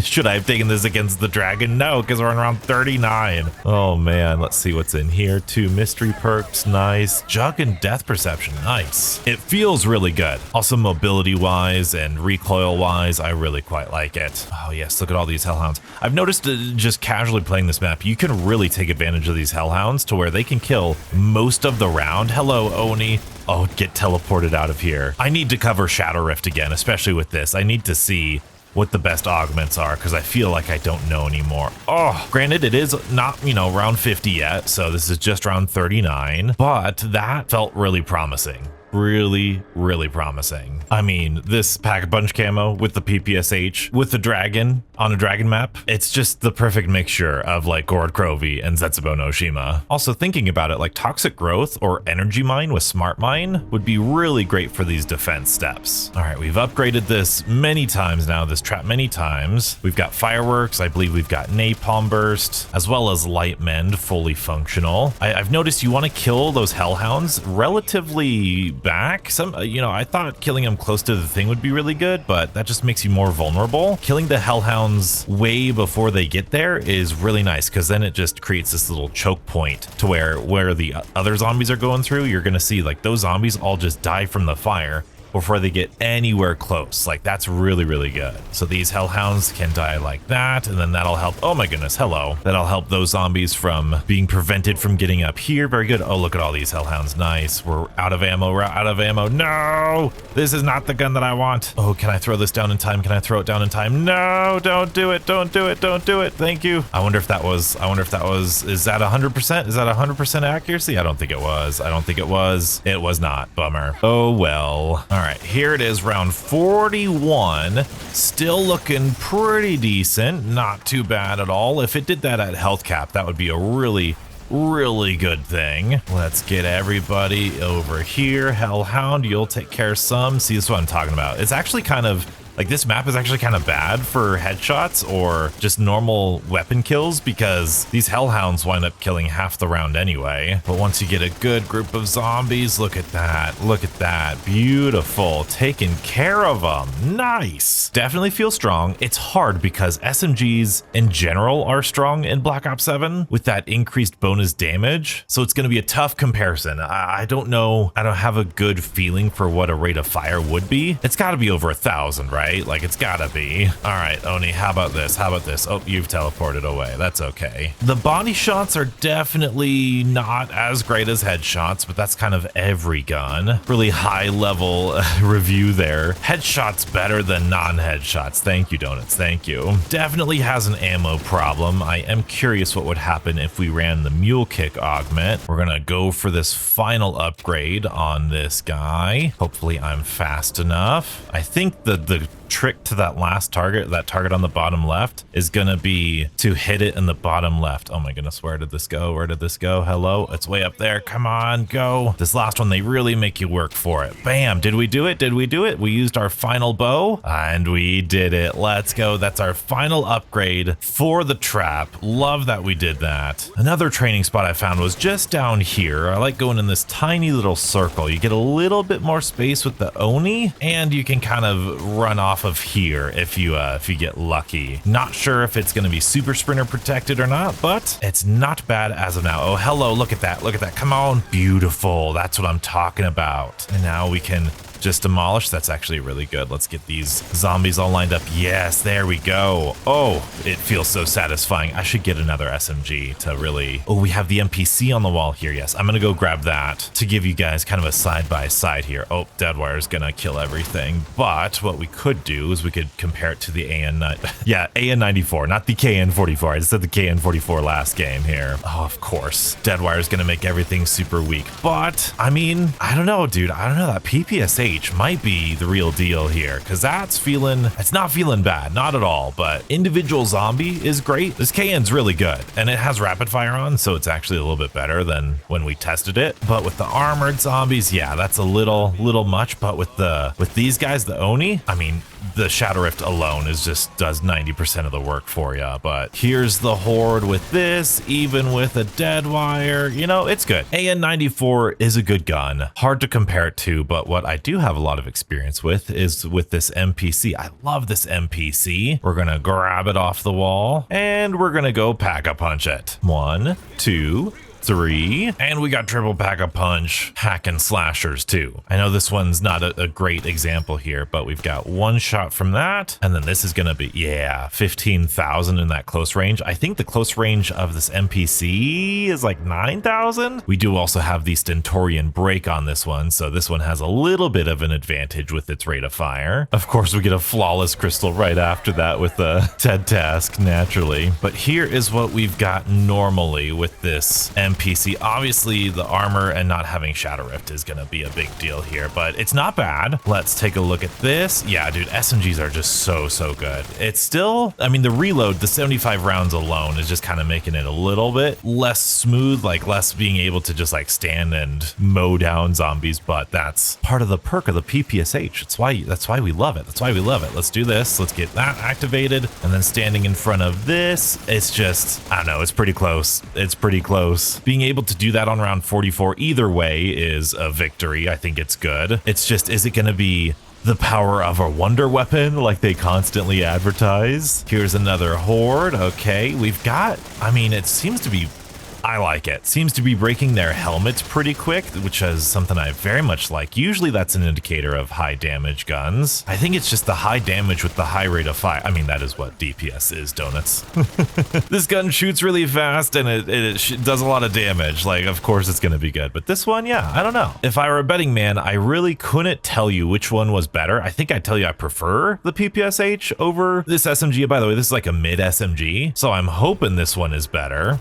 Speaker 1: should I have taken this against the dragon? No, because we're on round 39. Oh man, let's see what's in here. 2 mystery perks. Nice. Jug and death perception. Nice. It feels really good. Also mobility wise and recoil wise, I really quite like it. Oh yes, look at all these hellhounds. I've noticed just casually playing this map, you can really take advantage of these hellhounds to where they can kill most of the round. Hello, Oni. Oh, get teleported out of here. I need to cover Shadow Rift again, especially with this. I need to see what the best augments are because I feel like I don't know anymore. Oh, granted, it is not, you know, round 50 yet, so this is just round 39, but that felt really promising. Really, really promising. I mean, this Pack-a-Punch camo with the PPSh, with the dragon on a dragon map, it's just the perfect mixture of like Gord Krovi and Zetsubo no Shima. Also thinking about it, like Toxic Growth or Energy Mine with Smart Mine would be really great for these defense steps. All right, we've upgraded this many times now, this trap many times. We've got Fireworks, I believe we've got Napalm Burst, as well as Light Mend, fully functional. I've noticed you want to kill those hellhounds relatively back. You know, I thought killing them close to the thing would be really good, but that just makes you more vulnerable. Killing the hellhounds way before they get there is really nice because then it just creates this little choke point to where the other zombies are going through. You're gonna see like those zombies all just die from the fire before they get anywhere close. Like that's really, really good. So these hellhounds can die like that, and then that'll help. Oh my goodness, hello. That'll help those zombies from being prevented from getting up here. Very good. Oh, look at all these hellhounds. Nice. We're out of ammo. We're out of ammo. No, this is not the gun that I want. Oh, can I throw this down in time? Can I throw it down in time? No, don't do it. Don't do it. Don't do it. Thank you. I wonder if that was, is that 100%? Is that 100% accuracy? I don't think it was. I don't think it was. It was not. Bummer. Oh, well. All right, here it is, round 41. Still looking pretty decent, not too bad at all. If it did that at health cap, that would be a really, really good thing. Let's get everybody over here. Hellhound, you'll take care of some. See, this is what I'm talking about. It's actually kind of, like this map is actually kind of bad for headshots or just normal weapon kills because these hellhounds wind up killing half the round anyway. But once you get a good group of zombies, look at that. Look at that. Beautiful. Taking care of them. Nice. Definitely feel strong. It's hard because SMGs in general are strong in Black Ops 7 with that increased bonus damage. So it's going to be a tough comparison. I don't know. I don't have a good feeling for what a rate of fire would be. It's got to be over 1,000, right? Like it's gotta be. All right, Oni, how about this? How about this? Oh, you've teleported away. That's okay. The body shots are definitely not as great as headshots, but that's kind of every gun. Really high level review there. Headshots better than non-headshots. Thank you, Donuts. Thank you. Definitely has an ammo problem. I am curious what would happen if we ran the mule kick augment. We're gonna go for this final upgrade on this guy. Hopefully I'm fast enough. I think the trick to that last target, that target on the bottom left, is gonna be to hit it in the bottom left. Oh my goodness, where did this go? Where did this go? Hello, it's way up there. Come on, go. This last one, they really make you work for it. Bam, did we do it? Did we do it? We used our final bow and we did it. Let's go. That's our final upgrade for the trap. Love that we did that. Another training spot I found was just down here. I like going in this tiny little circle. You get a little bit more space with the Oni and you can kind of run off of here if you get lucky. Not sure if it's going to be super sprinter protected or not, but it's not bad as of now. Oh, hello, look at that. Look at that. Come on. Beautiful. That's what I'm talking about. And now we can just demolish. That's actually really good. Let's get these zombies all lined up. Yes, there we go. Oh, it feels so satisfying. I should get another SMG to really... Oh, we have the NPC on the wall here. Yes, I'm gonna go grab that to give you guys kind of a side-by-side here. Oh, Deadwire's gonna kill everything. But what we could do is we could compare it to the yeah, AN94, not the KN44. I just said the KN44 last game here. Oh, of course. Deadwire's gonna make everything super weak. But, I mean, I don't know, dude. I don't know. That PPSh might be the real deal here because it's not feeling bad, not at all, but individual zombie is great. This KN's really good and it has rapid fire on, so it's actually a little bit better than when we tested it. But with the armored zombies, yeah, that's a little much. But with these guys, the Oni, I mean, the Shadow Rift alone does 90% of the work for you. But here's the horde with this, even with a dead wire, you know, it's good. AN-94 is a good gun, hard to compare it to, but what I do have a lot of experience with is with this MPC. I love this MPC. We're gonna grab it off the wall and we're gonna go pack-a-punch it. 1, 2, 3, and we got triple pack-a-punch hack and slashers too. I know this one's not a great example here, but we've got one shot from that, and then this is gonna be, yeah, 15,000 in that close range. I think the close range of this MPC is like 9,000. We do also have the Stentorian break on this one, so this one has a little bit of an advantage with its rate of fire. Of course, we get a flawless crystal right after that with the TED task, naturally. But here is what we've got normally with this MPC. Obviously, the armor and not having Shadow Rift is gonna be a big deal here, but it's not bad. Let's take a look at this. Yeah, dude, SMGs are just so good. It's still, I mean, the reload, the 75 rounds alone is just kind of making it a little bit less smooth, like less being able to just like stand and mow down zombies, but that's part of the perk of the PPSh. That's why we love it. That's why we love it. Let's do this. Let's get that activated, and then standing in front of this, it's just, I don't know, it's pretty close. It's pretty close. Being able to do that on round 44 either way is a victory. I think it's good. It's just, is it going to be the power of a wonder weapon like they constantly advertise? Here's another horde. Okay, we've got, I mean, it seems to be, I like it. Seems to be breaking their helmets pretty quick, which is something I very much like. Usually that's an indicator of high damage guns. I think it's just the high damage with the high rate of fire. I mean, that is what DPS is, donuts. This gun shoots really fast and it does a lot of damage. Like, of course it's going to be good. But this one, yeah, I don't know. If I were a betting man, I really couldn't tell you which one was better. I think I'd tell you I prefer the PPSh over this SMG. By the way, this is like a mid SMG. So I'm hoping this one is better.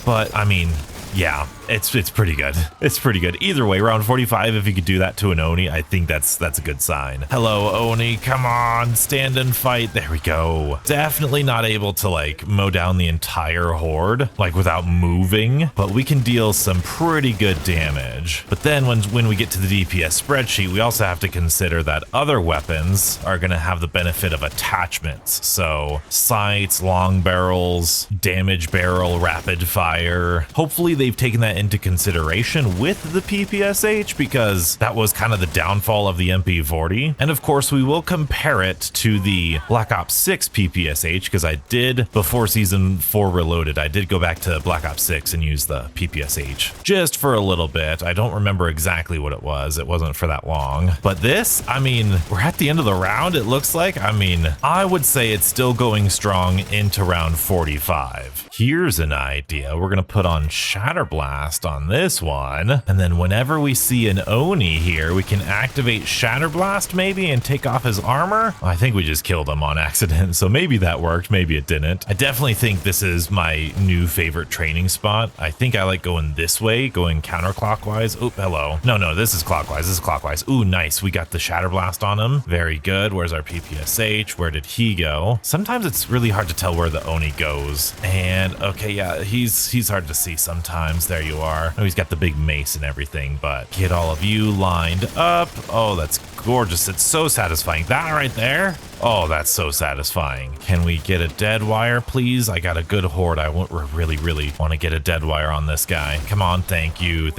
Speaker 1: But I mean, yeah, it's pretty good. It's pretty good. Either way, round 45, if you could do that to an Oni, I think that's a good sign. Hello, Oni, come on, stand and fight. There we go. Definitely not able to like mow down the entire horde, like without moving, but we can deal some pretty good damage. But then when we get to the DPS spreadsheet, we also have to consider that other weapons are gonna have the benefit of attachments. So sights, long barrels, damage barrel, rapid fire. Hopefully they've taken that into consideration with the PPSh, because that was kind of the downfall of the MP40. And of course, we will compare it to the Black Ops 6 PPSh, because I did, before Season 4 Reloaded, I did go back to Black Ops 6 and use the PPSh just for a little bit. I don't remember exactly what it was. It wasn't for that long. But this, I mean, we're at the end of the round, it looks like. I mean, I would say it's still going strong into round 45. Here's an idea. We're going to put on Shatter Blast on this one, and then whenever we see an Oni here, we can activate Shatter Blast maybe and take off his armor. I think we just killed him on accident, so maybe that worked, maybe it didn't. I definitely think this is my new favorite training spot. I think I like going this way, going counterclockwise. Oh, hello. No, this is clockwise. This is clockwise. Ooh, nice. We got the Shatter Blast on him. Very good. Where's our PPSh? Where did he go? Sometimes it's really hard to tell where the Oni goes. And okay, yeah, he's hard to see sometimes. There you are. Oh, he's got the big mace and everything, but get all of you lined up. Oh, that's gorgeous. It's so satisfying. That right there. Oh, that's so satisfying. Can we get a dead wire, please? I got a good horde. I really want to get a dead wire on this guy. Come on. Thank you.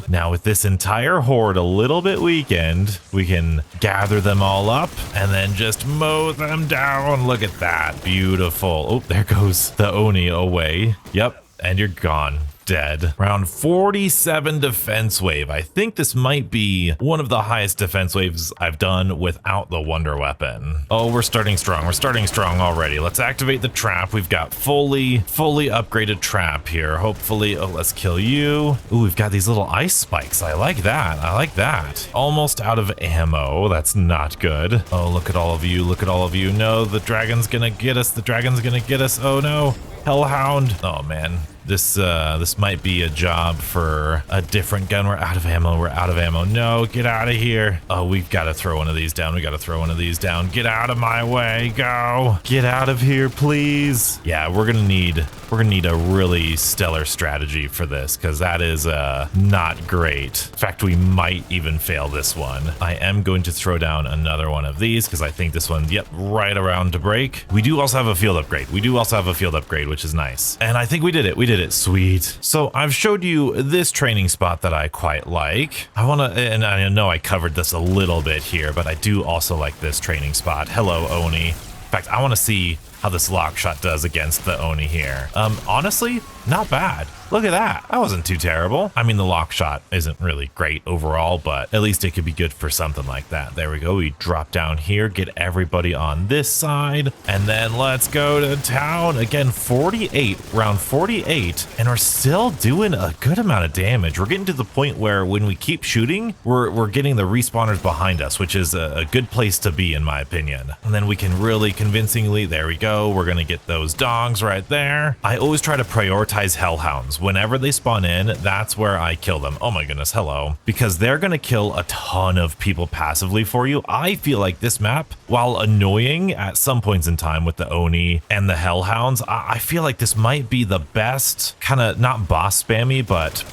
Speaker 1: Now with this entire horde a little bit weakened, we can gather them all up and then just mow them down. Look at that. Beautiful. Oh, there goes the Oni away. Yep. And you're gone. Dead. Round 47 defense wave. I think this might be one of the highest defense waves I've done without the wonder weapon. Oh, we're starting strong. We're starting strong already. Let's activate the trap. We've got fully upgraded trap here. Hopefully, oh, let's kill you. Ooh, we've got these little ice spikes. I like that. I like that. Almost out of ammo. That's not good. Oh, look at all of you. Look at all of you. No, the dragon's gonna get us. The dragon's gonna get us. Oh no. Hellhound. Oh man. This might be a job for a different gun. We're out of ammo. We're out of ammo. No, get out of here. Oh, we've got to throw one of these down. We got to throw one of these down. Get out of my way. Go. Get out of here, please. Yeah, we're gonna need a really stellar strategy for this, because that is not great. In fact, we might even fail this one. I am going to throw down another one of these because I think this one, yep, right around to break. We do also have a field upgrade. Which is nice. And I think we did it. We did it. Sweet. So I've showed you this training spot that I quite like. And I know I covered this a little bit here, but I do also like this training spot. Hello, Oni. In fact, I want to see how this lock shot does against the Oni here. Honestly, not bad. Look at that. That wasn't too terrible. I mean, the lock shot isn't really great overall, but at least it could be good for something like that. There we go. We drop down here, get everybody on this side, and then let's go to town. Again, 48, round 48, and we're still doing a good amount of damage. We're getting to the point where when we keep shooting, we're getting the respawners behind us, which is a good place to be, in my opinion. And then we can really convincingly, there we go. We're going to get those dogs right there. I always try to prioritize hellhounds. Whenever they spawn in, that's where I kill them. Oh my goodness, hello. Because they're going to kill a ton of people passively for you. I feel like this map, while annoying at some points in time with the Oni and the hellhounds, I feel like this might be the best kind of, not boss spammy, but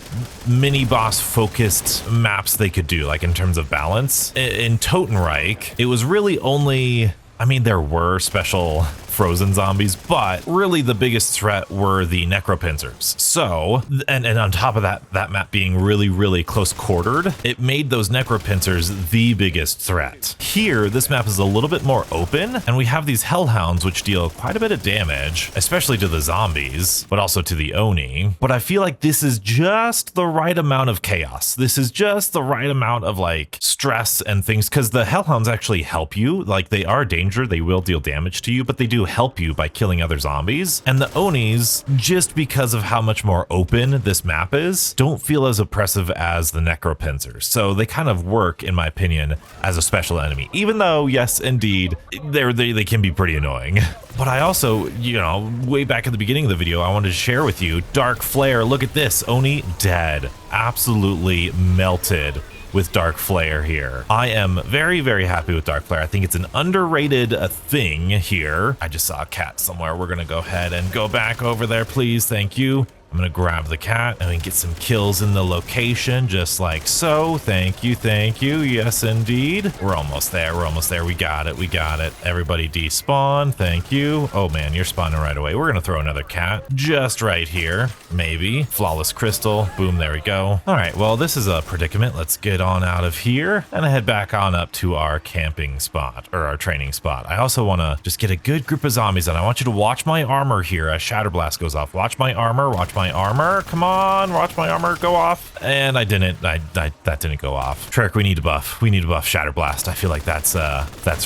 Speaker 1: mini boss focused maps they could do, like in terms of balance. In Totenreich, it was really only, I mean, there were special frozen zombies, but really the biggest threat were the necropincers. So, and on top of that map being really close quartered, it made those necropincers the biggest threat. Here, this map is a little bit more open, and we have these hellhounds which deal quite a bit of damage, especially to the zombies, but also to the Oni. But I feel like this is just the right amount of chaos. This is just the right amount of like stress and things, because the hellhounds actually help you. Like, they are a danger, they will deal damage to you, but they do help you by killing other zombies. And the Onis, just because of how much more open this map is, don't feel as oppressive as the necropincers. So they kind of work, in my opinion, as a special enemy, even though, yes, indeed, they can be pretty annoying. But I also, you know, way back at the beginning of the video, I wanted to share with you Dark Flare. Look at this. Oni dead. Absolutely melted with Dark Flare here. I am very happy with Dark Flare. I think it's an underrated thing here. I just saw a cat somewhere. We're gonna go ahead and go back over there, please. Thank you. I'm gonna grab the cat and we get some kills in the location, just like so. Thank you, thank you. Yes, indeed. We're almost there, we're almost there. We got it, we got it. Everybody despawn, thank you. Oh man, you're spawning right away. We're gonna throw another cat just right here, maybe. Flawless crystal, boom, there we go. All right, well, this is a predicament. Let's get on out of here and head back on up to our camping spot, or our training spot. I also wanna just get a good group of zombies, and I want you to watch my armor here as Shatterblast goes off. Watch my armor, watch my armor. Come on, watch my armor go off. And I didn't. That didn't go off. Trek, we need to buff. We need to buff Shatterblast. I feel like that's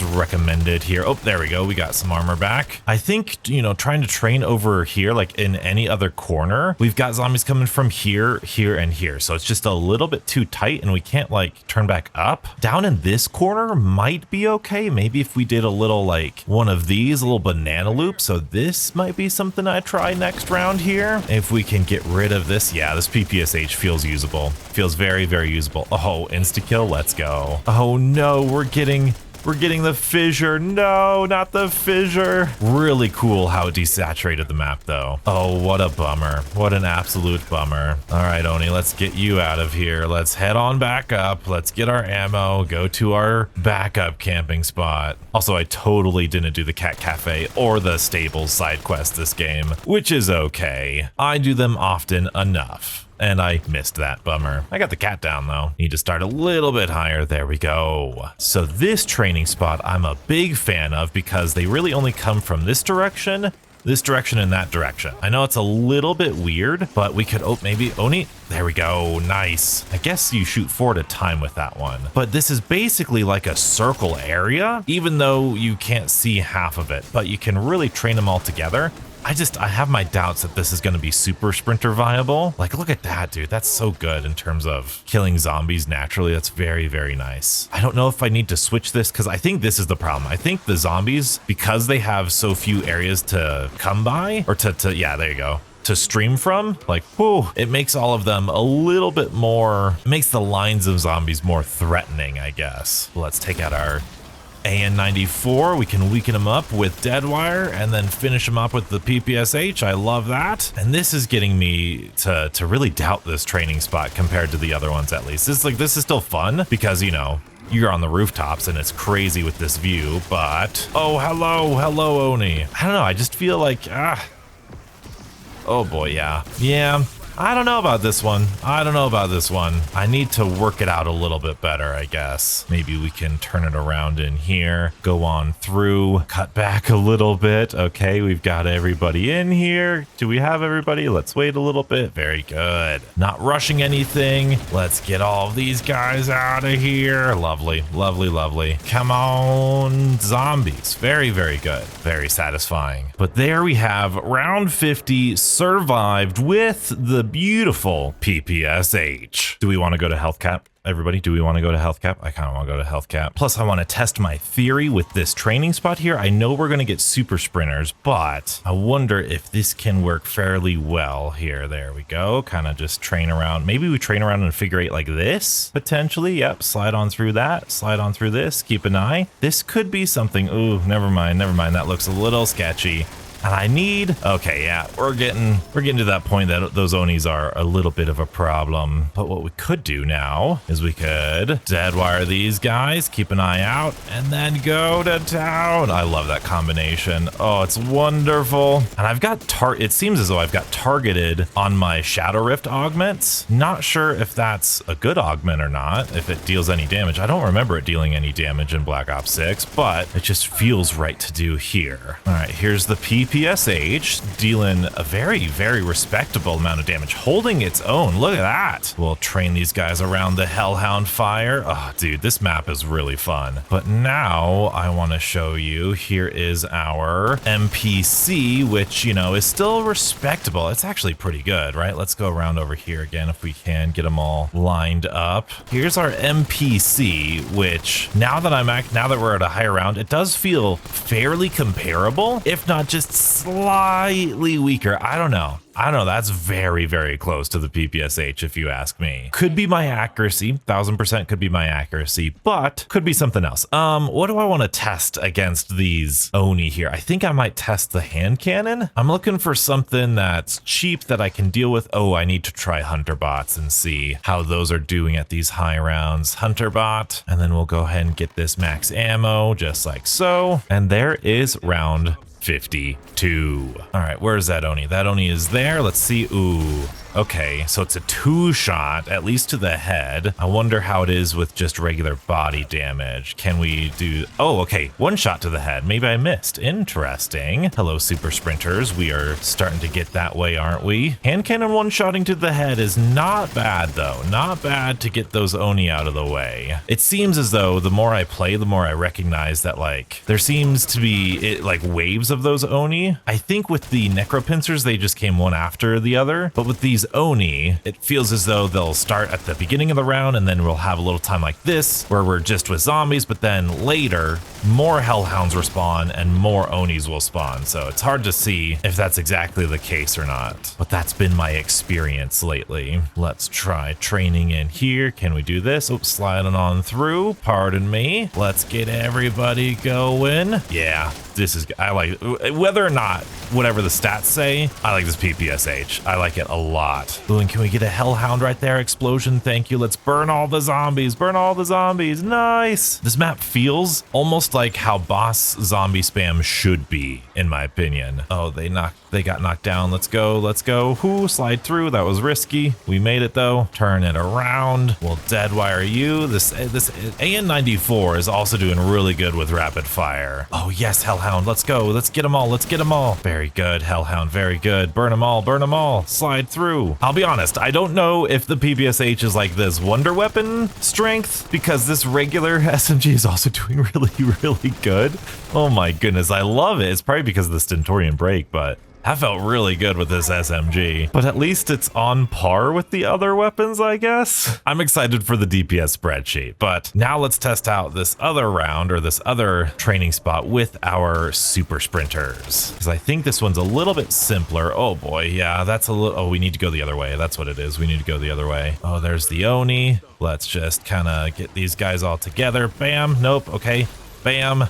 Speaker 1: recommended here. Oh, there we go. We got some armor back. I think, you know, trying to train over here, like in any other corner, we've got zombies coming from here, here, and here. So it's just a little bit too tight, and we can't like turn back up. Down in this corner might be okay. Maybe if we did a little like one of these, a little banana loop. So this might be something I try next round here. If we can get rid of this. Yeah, this PPSh feels usable. Feels very usable. Oh, insta-kill, let's go. Oh no, we're getting the fissure. No, not the fissure. Really cool how it desaturated the map though. Oh, what a bummer. What an absolute bummer. All right, Oni, let's get you out of here. Let's head on back up. Let's get our ammo, go to our backup camping spot. Also, I totally didn't do the cat cafe or the stables side quest this game, which is okay. I do them often enough. And I missed that, bummer. I got the cat down though. Need to start a little bit higher. There we go. So this training spot I'm a big fan of because they really only come from this direction, and that direction. I know it's a little bit weird, but we could, oh, maybe Oni. There we go, nice. I guess you shoot 4 at a time with that one. But this is basically like a circle area, even though you can't see half of it, but you can really train them all together. I have my doubts that this is going to be super sprinter viable. Like, look at that, dude. That's so good in terms of killing zombies naturally. That's very nice. I don't know if I need to switch this because I think this is the problem. I think the zombies, because they have so few areas to come by, or yeah, there you go. to stream from. Like, whoo, it makes all of them a little bit more, it makes the lines of zombies more threatening, I guess. Let's take out our AN94, we can weaken him up with Deadwire and then finish him up with the PPSh. I love that. And this is getting me to really doubt this training spot compared to the other ones, at least. This is still fun because, you know, you're on the rooftops and it's crazy with this view, but oh, hello Oni. I don't know, I just feel like, oh boy, yeah. I don't know about this one. I need to work it out a little bit better, I guess. Maybe we can turn it around in here, go on through, cut back a little bit. Okay, we've got everybody in here. Do we have everybody? Let's wait a little bit. Very good. Not rushing anything. Let's get all of these guys out of here. Lovely. Come on, zombies. Very good. Very satisfying. But there we have round 50 survived with the beautiful PPSh. Do we want to go to health cap? Everybody, do we want to go to health cap? I kind of want to go to health cap. Plus, I want to test my theory with this training spot here. I know we're going to get super sprinters, but I wonder if this can work fairly well here. There we go. Kind of just train around. Maybe we train around in figure 8 like this, potentially. Yep, slide on through that. Slide on through this. Keep an eye. This could be something. Ooh, never mind. That looks a little sketchy. And I need, okay, yeah, we're getting to that point that those Onis are a little bit of a problem. But what we could do now is we could deadwire these guys, keep an eye out, and then go to town. I love that combination. Oh, it's wonderful. And I've got it seems as though I've got targeted on my Shadow Rift augments. Not sure if that's a good augment or not, if it deals any damage. I don't remember it dealing any damage in Black Ops 6, but it just feels right to do here. All right, here's the PPSh dealing a very respectable amount of damage, holding its own. Look at that. We'll train these guys around the Hellhound fire. Oh, dude, this map is really fun. But now I want to show you, here is our MPC, which, you know, is still respectable. It's actually pretty good, right? Let's go around over here again if we can get them all lined up. Here's our MPC, which now that we're at a higher round, it does feel fairly comparable, if not just slightly weaker. I don't know. That's very close to the PPSh if you ask me. Could be my accuracy, 1000% could be my accuracy, but could be something else. What do I want to test against these Oni here? I think I might test the hand cannon. I'm looking for something that's cheap that I can deal with. Oh, I need to try Hunter bots and see how those are doing at these high rounds. Hunter bot, and then we'll go ahead and get this max ammo just like so. And there is round 52. All right, where's that Oni? That Oni is there. Let's see. Ooh. Okay, so it's a 2-shot, at least to the head. I wonder how it is with just regular body damage. Can we do... Oh, okay, 1 shot to the head. Maybe I missed. Interesting. Hello, super sprinters. We are starting to get that way, aren't we? Hand cannon 1-shotting to the head is not bad, though. Not bad to get those Oni out of the way. It seems as though the more I play, the more I recognize that, like, there seems to be, like, waves of those Oni. I think with the Necropincers, they just came one after the other. But with these Oni, it feels as though they'll start at the beginning of the round and then we'll have a little time like this where we're just with zombies, but then later more Hellhounds will spawn and more Onis will spawn. So it's hard to see if that's exactly the case or not, but that's been my experience lately. Let's try training in here. Can we do this? Oops, sliding on through. Pardon me. Let's get everybody going. Yeah, this is, I like, whether or not, whatever the stats say, I like this PPSh. I like it a lot. Ooh, and can we get a Hellhound right there? Explosion, thank you. Let's burn all the zombies. Burn all the zombies. Nice. This map feels almost like how boss zombie spam should be, in my opinion. Oh, they got knocked down. Let's go. Whoo, slide through. That was risky. We made it though. Turn it around. We'll deadwire you. This AN94 is also doing really good with rapid fire. Oh yes, Hellhound. Let's go. Let's get them all. Very good, Hellhound. Very good. Burn them all. Slide through. I'll be honest, I don't know if the PPSh is like this wonder weapon strength, because this regular SMG is also doing really good. Oh my goodness, I love it. It's probably because of the Stentorian break, but That felt really good with this SMG, but at least it's on par with the other weapons, I guess. I'm excited for the DPS spreadsheet, but now let's test out this other round or this other training spot with our super sprinters, because I think this one's a little bit simpler. Oh boy, yeah, that's a little, oh, we need to go the other way. That's what it is. We need to go the other way. Oh, there's the Oni. Let's just kind of get these guys all together. Bam, nope, okay, bam.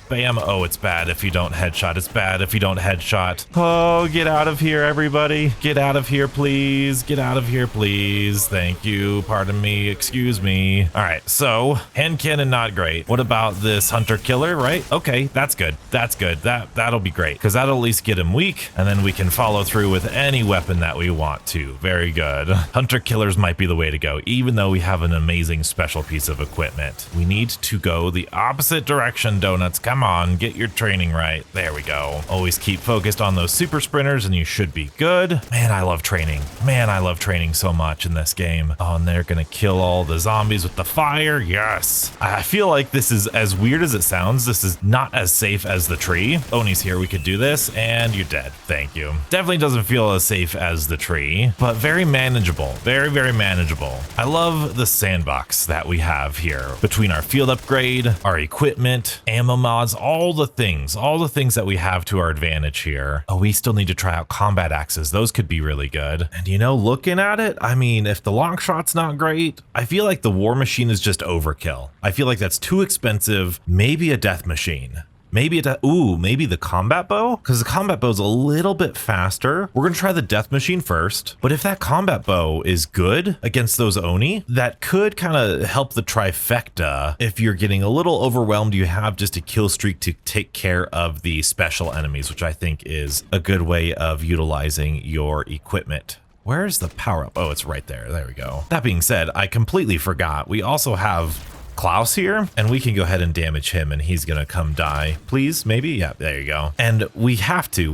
Speaker 1: Bam. Oh, it's bad if you don't headshot. It's bad if you don't headshot. Oh, get out of here, everybody. Get out of here, please. Get out of here, please. Thank you. Pardon me. Excuse me. All right, so hand cannon, not great. What about this hunter killer, right? Okay, that's good. That's good. That'll be great, because that'll at least get him weak, and then we can follow through with any weapon that we want to. Very good. Hunter killers might be the way to go, even though we have an amazing special piece of equipment. We need to go the opposite direction, Donuts. Come on, get your training right. There we go. Always keep focused on those super sprinters and you should be good. Man, I love training. Man, I love training so much in this game. Oh, and they're gonna kill all the zombies with the fire. Yes. I feel like this is, as weird as it sounds, this is not as safe as the tree. Oni's here, we could do this, and you're dead. Thank you. Definitely doesn't feel as safe as the tree, but very manageable. Very, very manageable. I love the sandbox that we have here between our field upgrade, our equipment, ammo mods, all the things that we have to our advantage here. Oh, we still need to try out combat axes. Those could be really good. And you know, looking at it, I mean, if the long shot's not great, I feel like the war machine is just overkill. I feel like that's too expensive. Maybe a death machine. Maybe maybe the combat bow, because the combat bow is a little bit faster. We're gonna try the death machine first, but if that combat bow is good against those Oni, that could kind of help the trifecta. If you're getting a little overwhelmed, you have just a kill streak to take care of the special enemies, which I think is a good way of utilizing your equipment. Where's the power up? Oh, it's right there. There we go. That being said, I completely forgot. We also have Klaus here, and we can go ahead and damage him and he's gonna come die. Please, maybe? Yeah, there you go. And we have to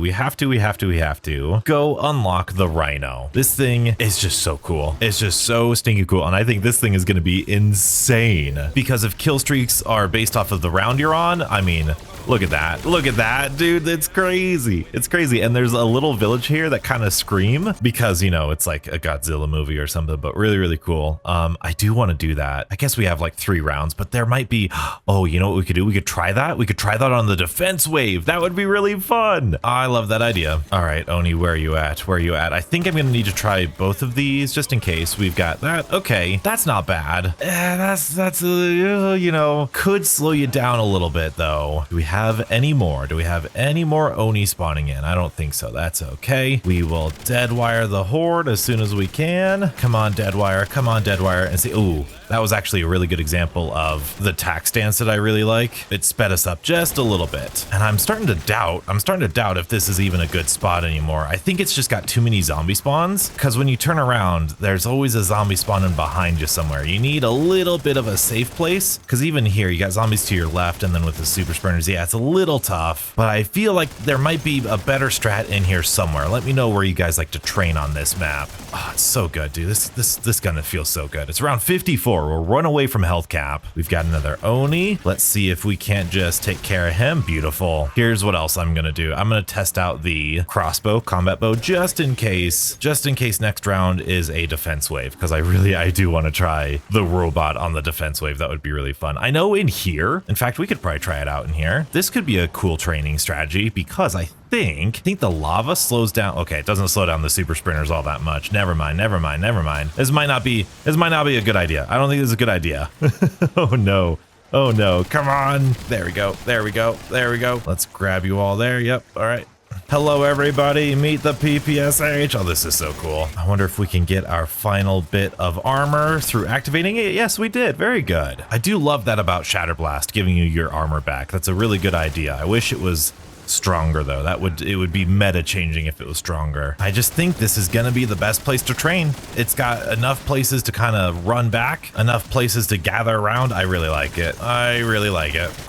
Speaker 1: go unlock the Rhino. This thing is just so cool. It's just so stinky cool. And I think this thing is gonna be insane because if kill streaks are based off of the round you're on, I mean, look at that. Look at that, dude. It's crazy. It's crazy. And there's a little village here that kind of scream because, you know, it's like a Godzilla movie or something, but really, really cool. I do want to do that. I guess we have like 3 rounds, but there might be, oh, you know what we could do? We could try that. We could try that on the defense wave. That would be really fun. I love that idea. All right, Oni, where are you at? Where are you at? I think I'm going to need to try both of these just in case. We've got that. Okay, that's not bad. That's you know, could slow you down a little bit though. Do we have any more? Do we have any more Oni spawning in? I don't think so. That's okay. We will dead wire the horde as soon as we can. Come on, dead wire. Come on, dead wire. And see, ooh, that was actually a really good example of the tack stance that I really like. It sped us up just a little bit. And I'm starting to doubt if this is even a good spot anymore. I think it's just got too many zombie spawns, because when you turn around, there's always a zombie spawning behind you somewhere. You need a little bit of a safe place, because even here, you got zombies to your left, and then with the super sprinters, yeah, it's a little tough, but I feel like there might be a better strat in here somewhere. Let me know where you guys like to train on this map. Oh, it's so good, dude. This gun feels so good. It's around 54. We'll run away from health cap. We've got another Oni. Let's see if we can't just take care of him. Beautiful. Here's what else I'm gonna do. I'm gonna test out the crossbow, combat bow, just in case next round is a defense wave, because I do want to try the robot on the defense wave. That would be really fun. I know in here, in fact, we could probably try it out in here. This could be a cool training strategy because I think the lava slows down. Okay, it doesn't slow down the super sprinters all that much. Never mind. This might not be a good idea. I don't think this is a good idea. Oh no. Oh no. Come on. There we go. Let's grab you all there. Yep. All right. Hello everybody, meet the PPSh. Oh, this is so cool. I wonder if we can get our final bit of armor through activating it. Yes, we did. Very good. I do love that about Shatterblast, giving you your armor back. That's a really good idea. I wish it was stronger though. It would be meta changing if it was stronger. I just think this is gonna be the best place to train. It's got enough places to kind of run back, enough places to gather around. I really like it.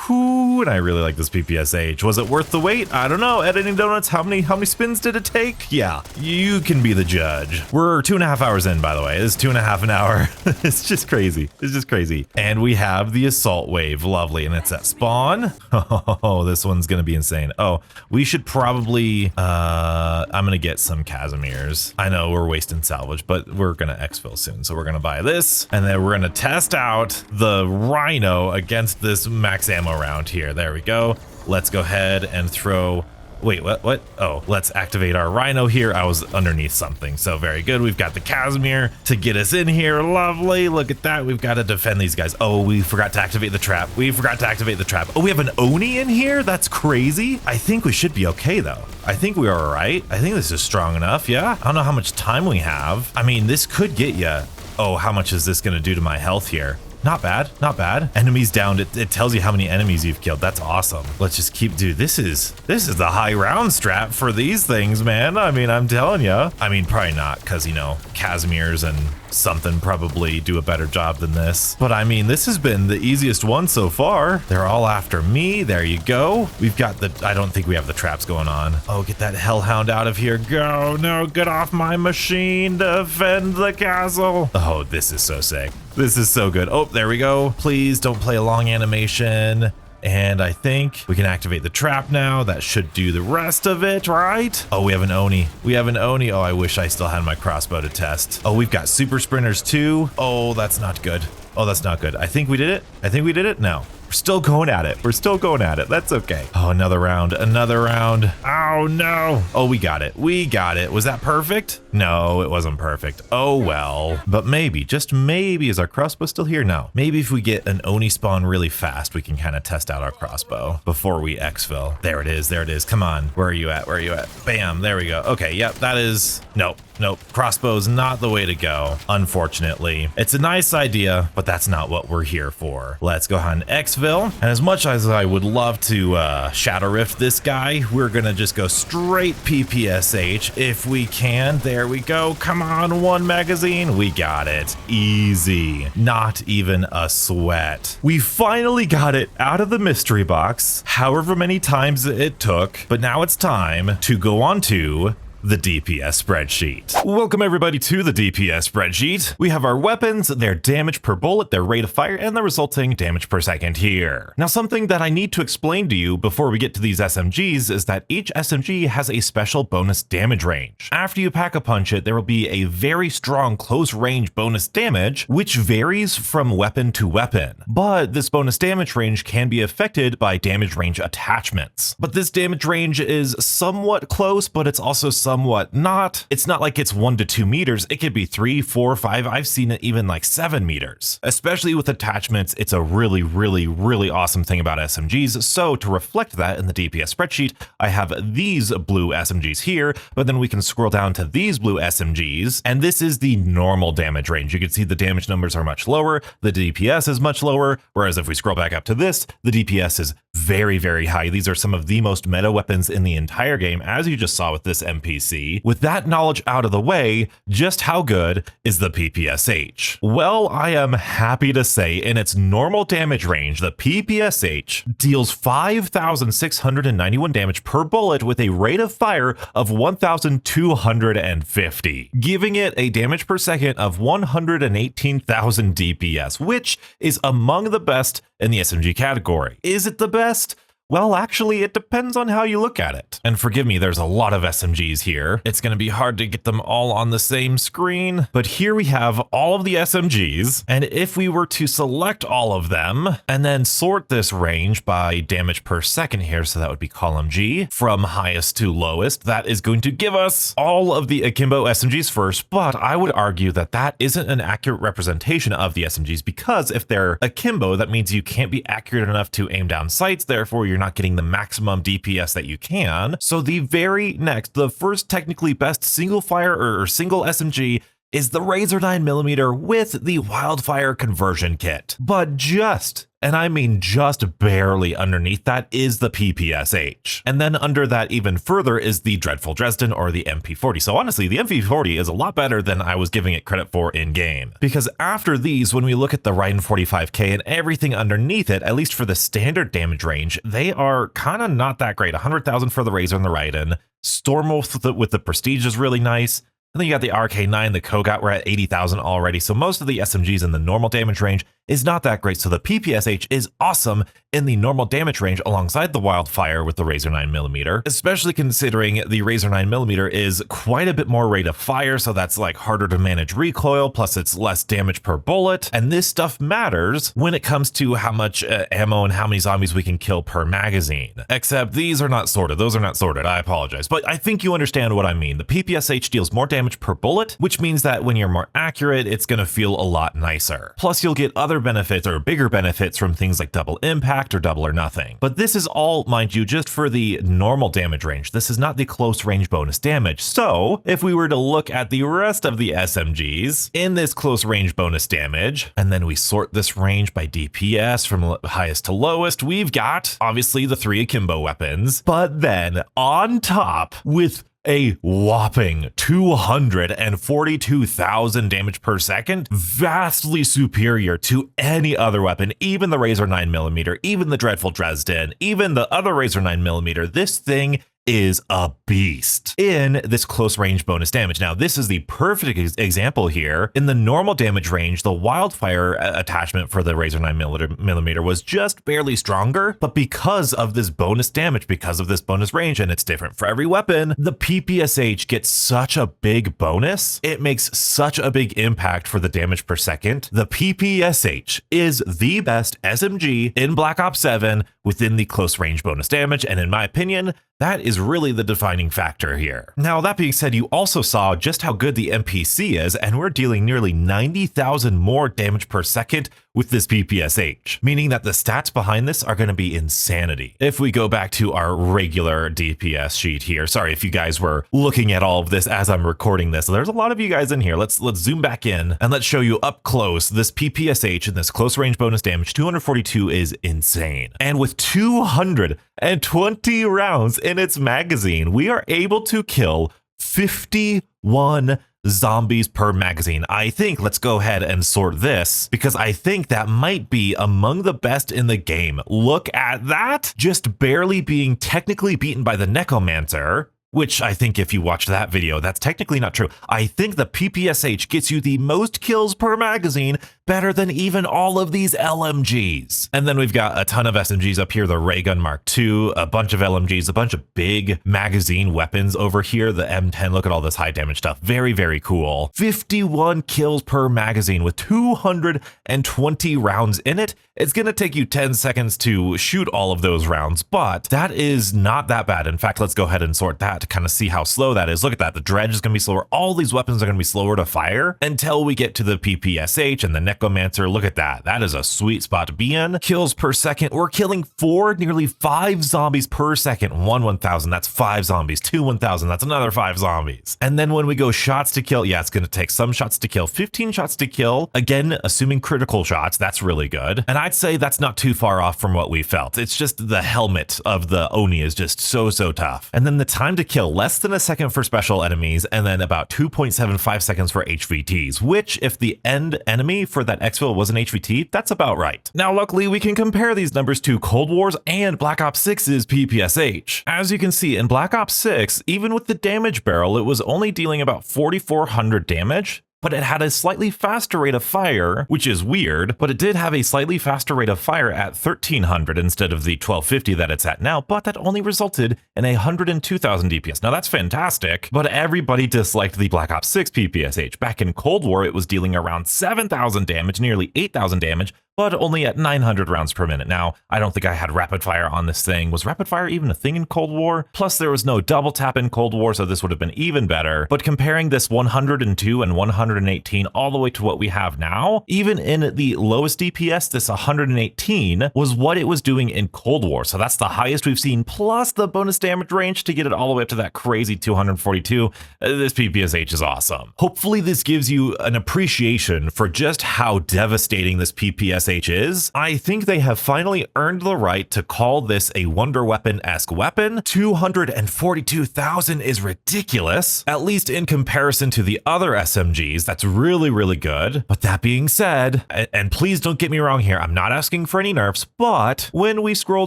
Speaker 1: Whew. Ooh, and I really like this PPSh. Was it worth the wait? I don't know. Editing donuts, how many spins did it take? Yeah, you can be the judge. We're 2.5 hours in, by the way. It's 2.5 an hour. It's just crazy. It's just crazy. And we have the assault wave. Lovely. And it's at spawn. Oh, this one's gonna be insane. Oh, we should probably I'm gonna get some Casimirs. I know we're wasting salvage, but we're gonna exfil soon. So we're gonna buy this, and then we're gonna test out the Rhino against this max ammo round here. There we go. Let's go ahead and throw. Wait, what? Oh, let's activate our Rhino here. I was underneath something, so very good. We've got the Casimir to get us in here. Lovely. Look at that. We've got to defend these guys. Oh, we forgot to activate the trap. We forgot to activate the trap. Oh, we have an Oni in here? That's crazy. I think we should be okay, though. I think we are all right. I think this is strong enough, yeah? I don't know how much time we have. I mean, this could get you. Oh, how much is this going to do to my health here? Not bad, not bad. Enemies down, it tells you how many enemies you've killed. That's awesome. Let's just keep, dude, this is the high round strap for these things, man. I mean, I'm telling you. I mean, probably not, because, you know, Casimirs and something probably do a better job than this. But I mean, this has been the easiest one so far. They're all after me. There you go. We've got the, I don't think we have the traps going on. Oh, get that hellhound out of here. Go, no, get off my machine. Defend the castle. Oh, this is so sick. This is so good. Oh, there we go. Please don't play a long animation. And I think we can activate the trap now. That should do the rest of it, right? Oh, we have an Oni. We have an Oni. Oh, I wish I still had my crossbow to test. Oh, we've got super sprinters too. Oh, that's not good. Oh, that's not good. I think we did it. I think we did it. No. We're still going at it. We're still going at it. That's okay. Oh, another round. Another round. Oh, no. Oh, we got it. We got it. Was that perfect? No, it wasn't perfect. Oh, well. But maybe, just maybe, is our crossbow still here? No. Maybe if we get an Oni spawn really fast, we can kind of test out our crossbow before we exfil. There it is. There it is. Come on. Where are you at? Where are you at? Bam. There we go. Okay. Yep. That is. Nope. Nope. Crossbow's not the way to go, unfortunately. It's a nice idea, but that's not what we're here for. Let's go ahead and exfil. And as much as I would love to Shadow Rift this guy, we're gonna just go straight PPSh if we can. There we go. Come on, one magazine. We got it. Easy. Not even a sweat. We finally got it out of the mystery box, however many times it took, but now it's time to go on to the DPS spreadsheet. Welcome everybody to the DPS spreadsheet. We have our weapons, their damage per bullet, their rate of fire, and the resulting damage per second here. Now, something that I need to explain to you before we get to these SMGs is that each SMG has a special bonus damage range. After you pack a punch it, there will be a very strong close range bonus damage, which varies from weapon to weapon. But this bonus damage range can be affected by damage range attachments. But this damage range is somewhat close, but it's also somewhat not. It's not like it's 1 to 2 meters. It could be 3, 4, 5. I've seen it even like 7 meters. Especially with attachments, it's a really, really, really awesome thing about SMGs. So to reflect that in the DPS spreadsheet, I have these blue SMGs here, but then we can scroll down to these blue SMGs, and this is the normal damage range. You can see the damage numbers are much lower, the DPS is much lower, whereas if we scroll back up to this, the DPS is very, very high. These are some of the most meta weapons in the entire game, as you just saw with this NPC. With that knowledge out of the way, just how good is the PPSh? Well, I am happy to say in its normal damage range, the PPSh deals 5,691 damage per bullet with a rate of fire of 1,250, giving it a damage per second of 118,000 DPS, which is among the best in the SMG category. Is it the best? Well, actually, it depends on how you look at it. And forgive me, there's a lot of SMGs here. It's going to be hard to get them all on the same screen. But here we have all of the SMGs. And if we were to select all of them and then sort this range by damage per second here, so that would be column G, from highest to lowest, that is going to give us all of the akimbo SMGs first. But I would argue that that isn't an accurate representation of the SMGs, because if they're akimbo, that means you can't be accurate enough to aim down sights. Therefore, you're not getting the maximum DPS that you can. So the very next, the first technically best single fire or single SMG is the Razor 9mm with the Wildfire conversion kit. But just, and I mean just barely underneath that, is the PPSh. And then under that even further is the Dreadful Dresden or the MP40. So honestly, the MP40 is a lot better than I was giving it credit for in game. Because after these, when we look at the Raiden 45K and everything underneath it, at least for the standard damage range, they are kind of not that great. 100,000 for the Razor and the Raiden. Stormwolf with the Prestige is really nice. And then you got the RK9, the Kogat, we're at 80,000 already. So most of the SMGs in the normal damage range is not that great. So the PPSh is awesome in the normal damage range alongside the Wildfire with the Razor 9mm, especially considering the Razor 9mm is quite a bit more rate of fire. So that's like harder to manage recoil, plus it's less damage per bullet. And this stuff matters when it comes to how much ammo and how many zombies we can kill per magazine. Except these are not sorted. Those are not sorted. I apologize. But I think you understand what I mean. The PPSh deals more damage per bullet, which means that when you're more accurate, it's going to feel a lot nicer. Plus, you'll get other benefits or bigger benefits from things like double impact or double or nothing. But this is all, mind you, just for the normal damage range. This is not the close range bonus damage. So if we were to look at the rest of the SMGs in this close range bonus damage, and then we sort this range by DPS from highest to lowest, we've got obviously the 3 akimbo weapons, but then on top with a whopping 242,000 damage per second, vastly superior to any other weapon, even the Razor 9mm, even the Dreadful Dresden, even the other Razor 9mm. This thing is a beast in this close range bonus damage. Now, this is the perfect example here. In the normal damage range, the Wildfire attachment for the Razor 9mm was just barely stronger, but because of this bonus damage, because of this bonus range, and it's different for every weapon, the PPSh gets such a big bonus. It makes such a big impact for the damage per second. The PPSh is the best SMG in Black Ops 7 within the close range bonus damage, and in my opinion, that is really the defining factor here. Now, that being said, you also saw just how good the MPC is, and we're dealing nearly 90,000 more damage per second with this PPSh, meaning that the stats behind this are going to be insanity. If we go back to our regular DPS sheet here, sorry if you guys were looking at all of this as I'm recording this, there's a lot of you guys in here. Let's zoom back in and let's show you up close. This PPSh in this close range bonus damage, 242 is insane. And with 220 rounds in its magazine, we are able to kill 51 zombies per magazine. I think let's go ahead and sort this because I think that might be among the best in the game. Look at that, just barely being technically beaten by the Necromancer, which I think if you watch that video, that's technically not true. I think the PPSh gets you the most kills per magazine, better than even all of these LMGs. And then we've got a ton of SMGs up here, the Ray Gun Mark II, a bunch of LMGs, a bunch of big magazine weapons over here, the M10, look at all this high damage stuff. Very, very cool. 51 kills per magazine with 220 rounds in it. It's gonna take you 10 seconds to shoot all of those rounds, but that is not that bad. In fact, let's go ahead and sort that to kind of see how slow that is. Look at that, the Dredge is gonna be slower. All these weapons are gonna be slower to fire until we get to the PPSh and the Necromancer. Look at that. That is a sweet spot to be in. Kills per second. We're killing nearly 5 zombies per second. 1,000, that's 5 zombies. 1,000, that's another 5 zombies. And then when we go shots to kill, yeah, it's going to take some shots to kill. 15 shots to kill. Again, assuming critical shots, that's really good. And I'd say that's not too far off from what we felt. It's just the helmet of the Oni is just so tough. And then the time to kill, less than a second for special enemies, and then about 2.75 seconds for HVTs, which if the end enemy for that exfil was an HVT, that's about right. Now, luckily, we can compare these numbers to Cold War's and Black Ops 6's PPSh. As you can see, in Black Ops 6, even with the damage barrel, it was only dealing about 4,400 damage, but it had a slightly faster rate of fire, which is weird, but it did have a slightly faster rate of fire at 1,300 instead of the 1,250 that it's at now, but that only resulted in 102,000 DPS. Now that's fantastic, but everybody disliked the Black Ops 6 PPSh. Back in Cold War, it was dealing around 7,000 damage, nearly 8,000 damage, but only at 900 rounds per minute. Now, I don't think I had rapid fire on this thing. Was rapid fire even a thing in Cold War? Plus, there was no double tap in Cold War, so this would have been even better. But comparing this 102 and 118 all the way to what we have now, even in the lowest DPS, this 118 was what it was doing in Cold War. So that's the highest we've seen, plus the bonus damage range to get it all the way up to that crazy 242. This PPSh is awesome. Hopefully this gives you an appreciation for just how devastating this PPSh is. I think they have finally earned the right to call this a wonder weapon-esque weapon. 242,000 is ridiculous, at least in comparison to the other SMGs. That's really, really good. But that being said, and please don't get me wrong here, I'm not asking for any nerfs, but when we scroll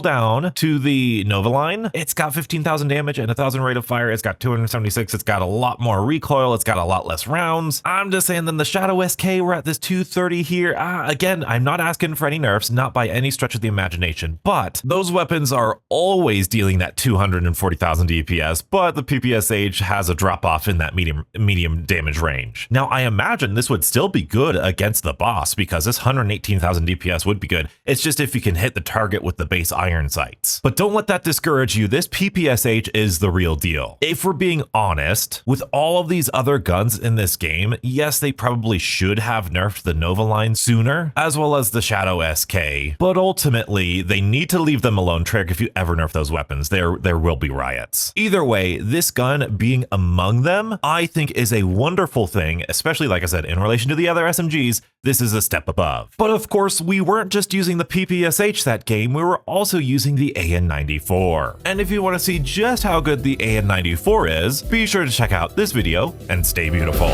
Speaker 1: down to the Nova line, it's got 15,000 damage and 1,000 rate of fire. It's got 276. It's got a lot more recoil. It's got a lot less rounds. I'm just saying, then the Shadow SK, we're at this 230 here. Again, I'm not asking for any nerfs, not by any stretch of the imagination, but those weapons are always dealing that 240,000 DPS, but the PPSh has a drop off in that medium damage range. Now, I imagine this would still be good against the boss because this 118,000 DPS would be good. It's just if you can hit the target with the base iron sights. But don't let that discourage you. This PPSh is the real deal. If we're being honest, with all of these other guns in this game, yes, they probably should have nerfed the Nova line sooner, as well as the Shadow SK, but ultimately they need to leave them alone. Trick, if you ever nerf those weapons, there will be riots. Either way, this gun being among them, I think is a wonderful thing, especially like I said, in relation to the other SMGs, this is a step above. But of course, we weren't just using the PPSh that game, we were also using the AN94. And if you want to see just how good the AN94 is, be sure to check out this video and stay beautiful.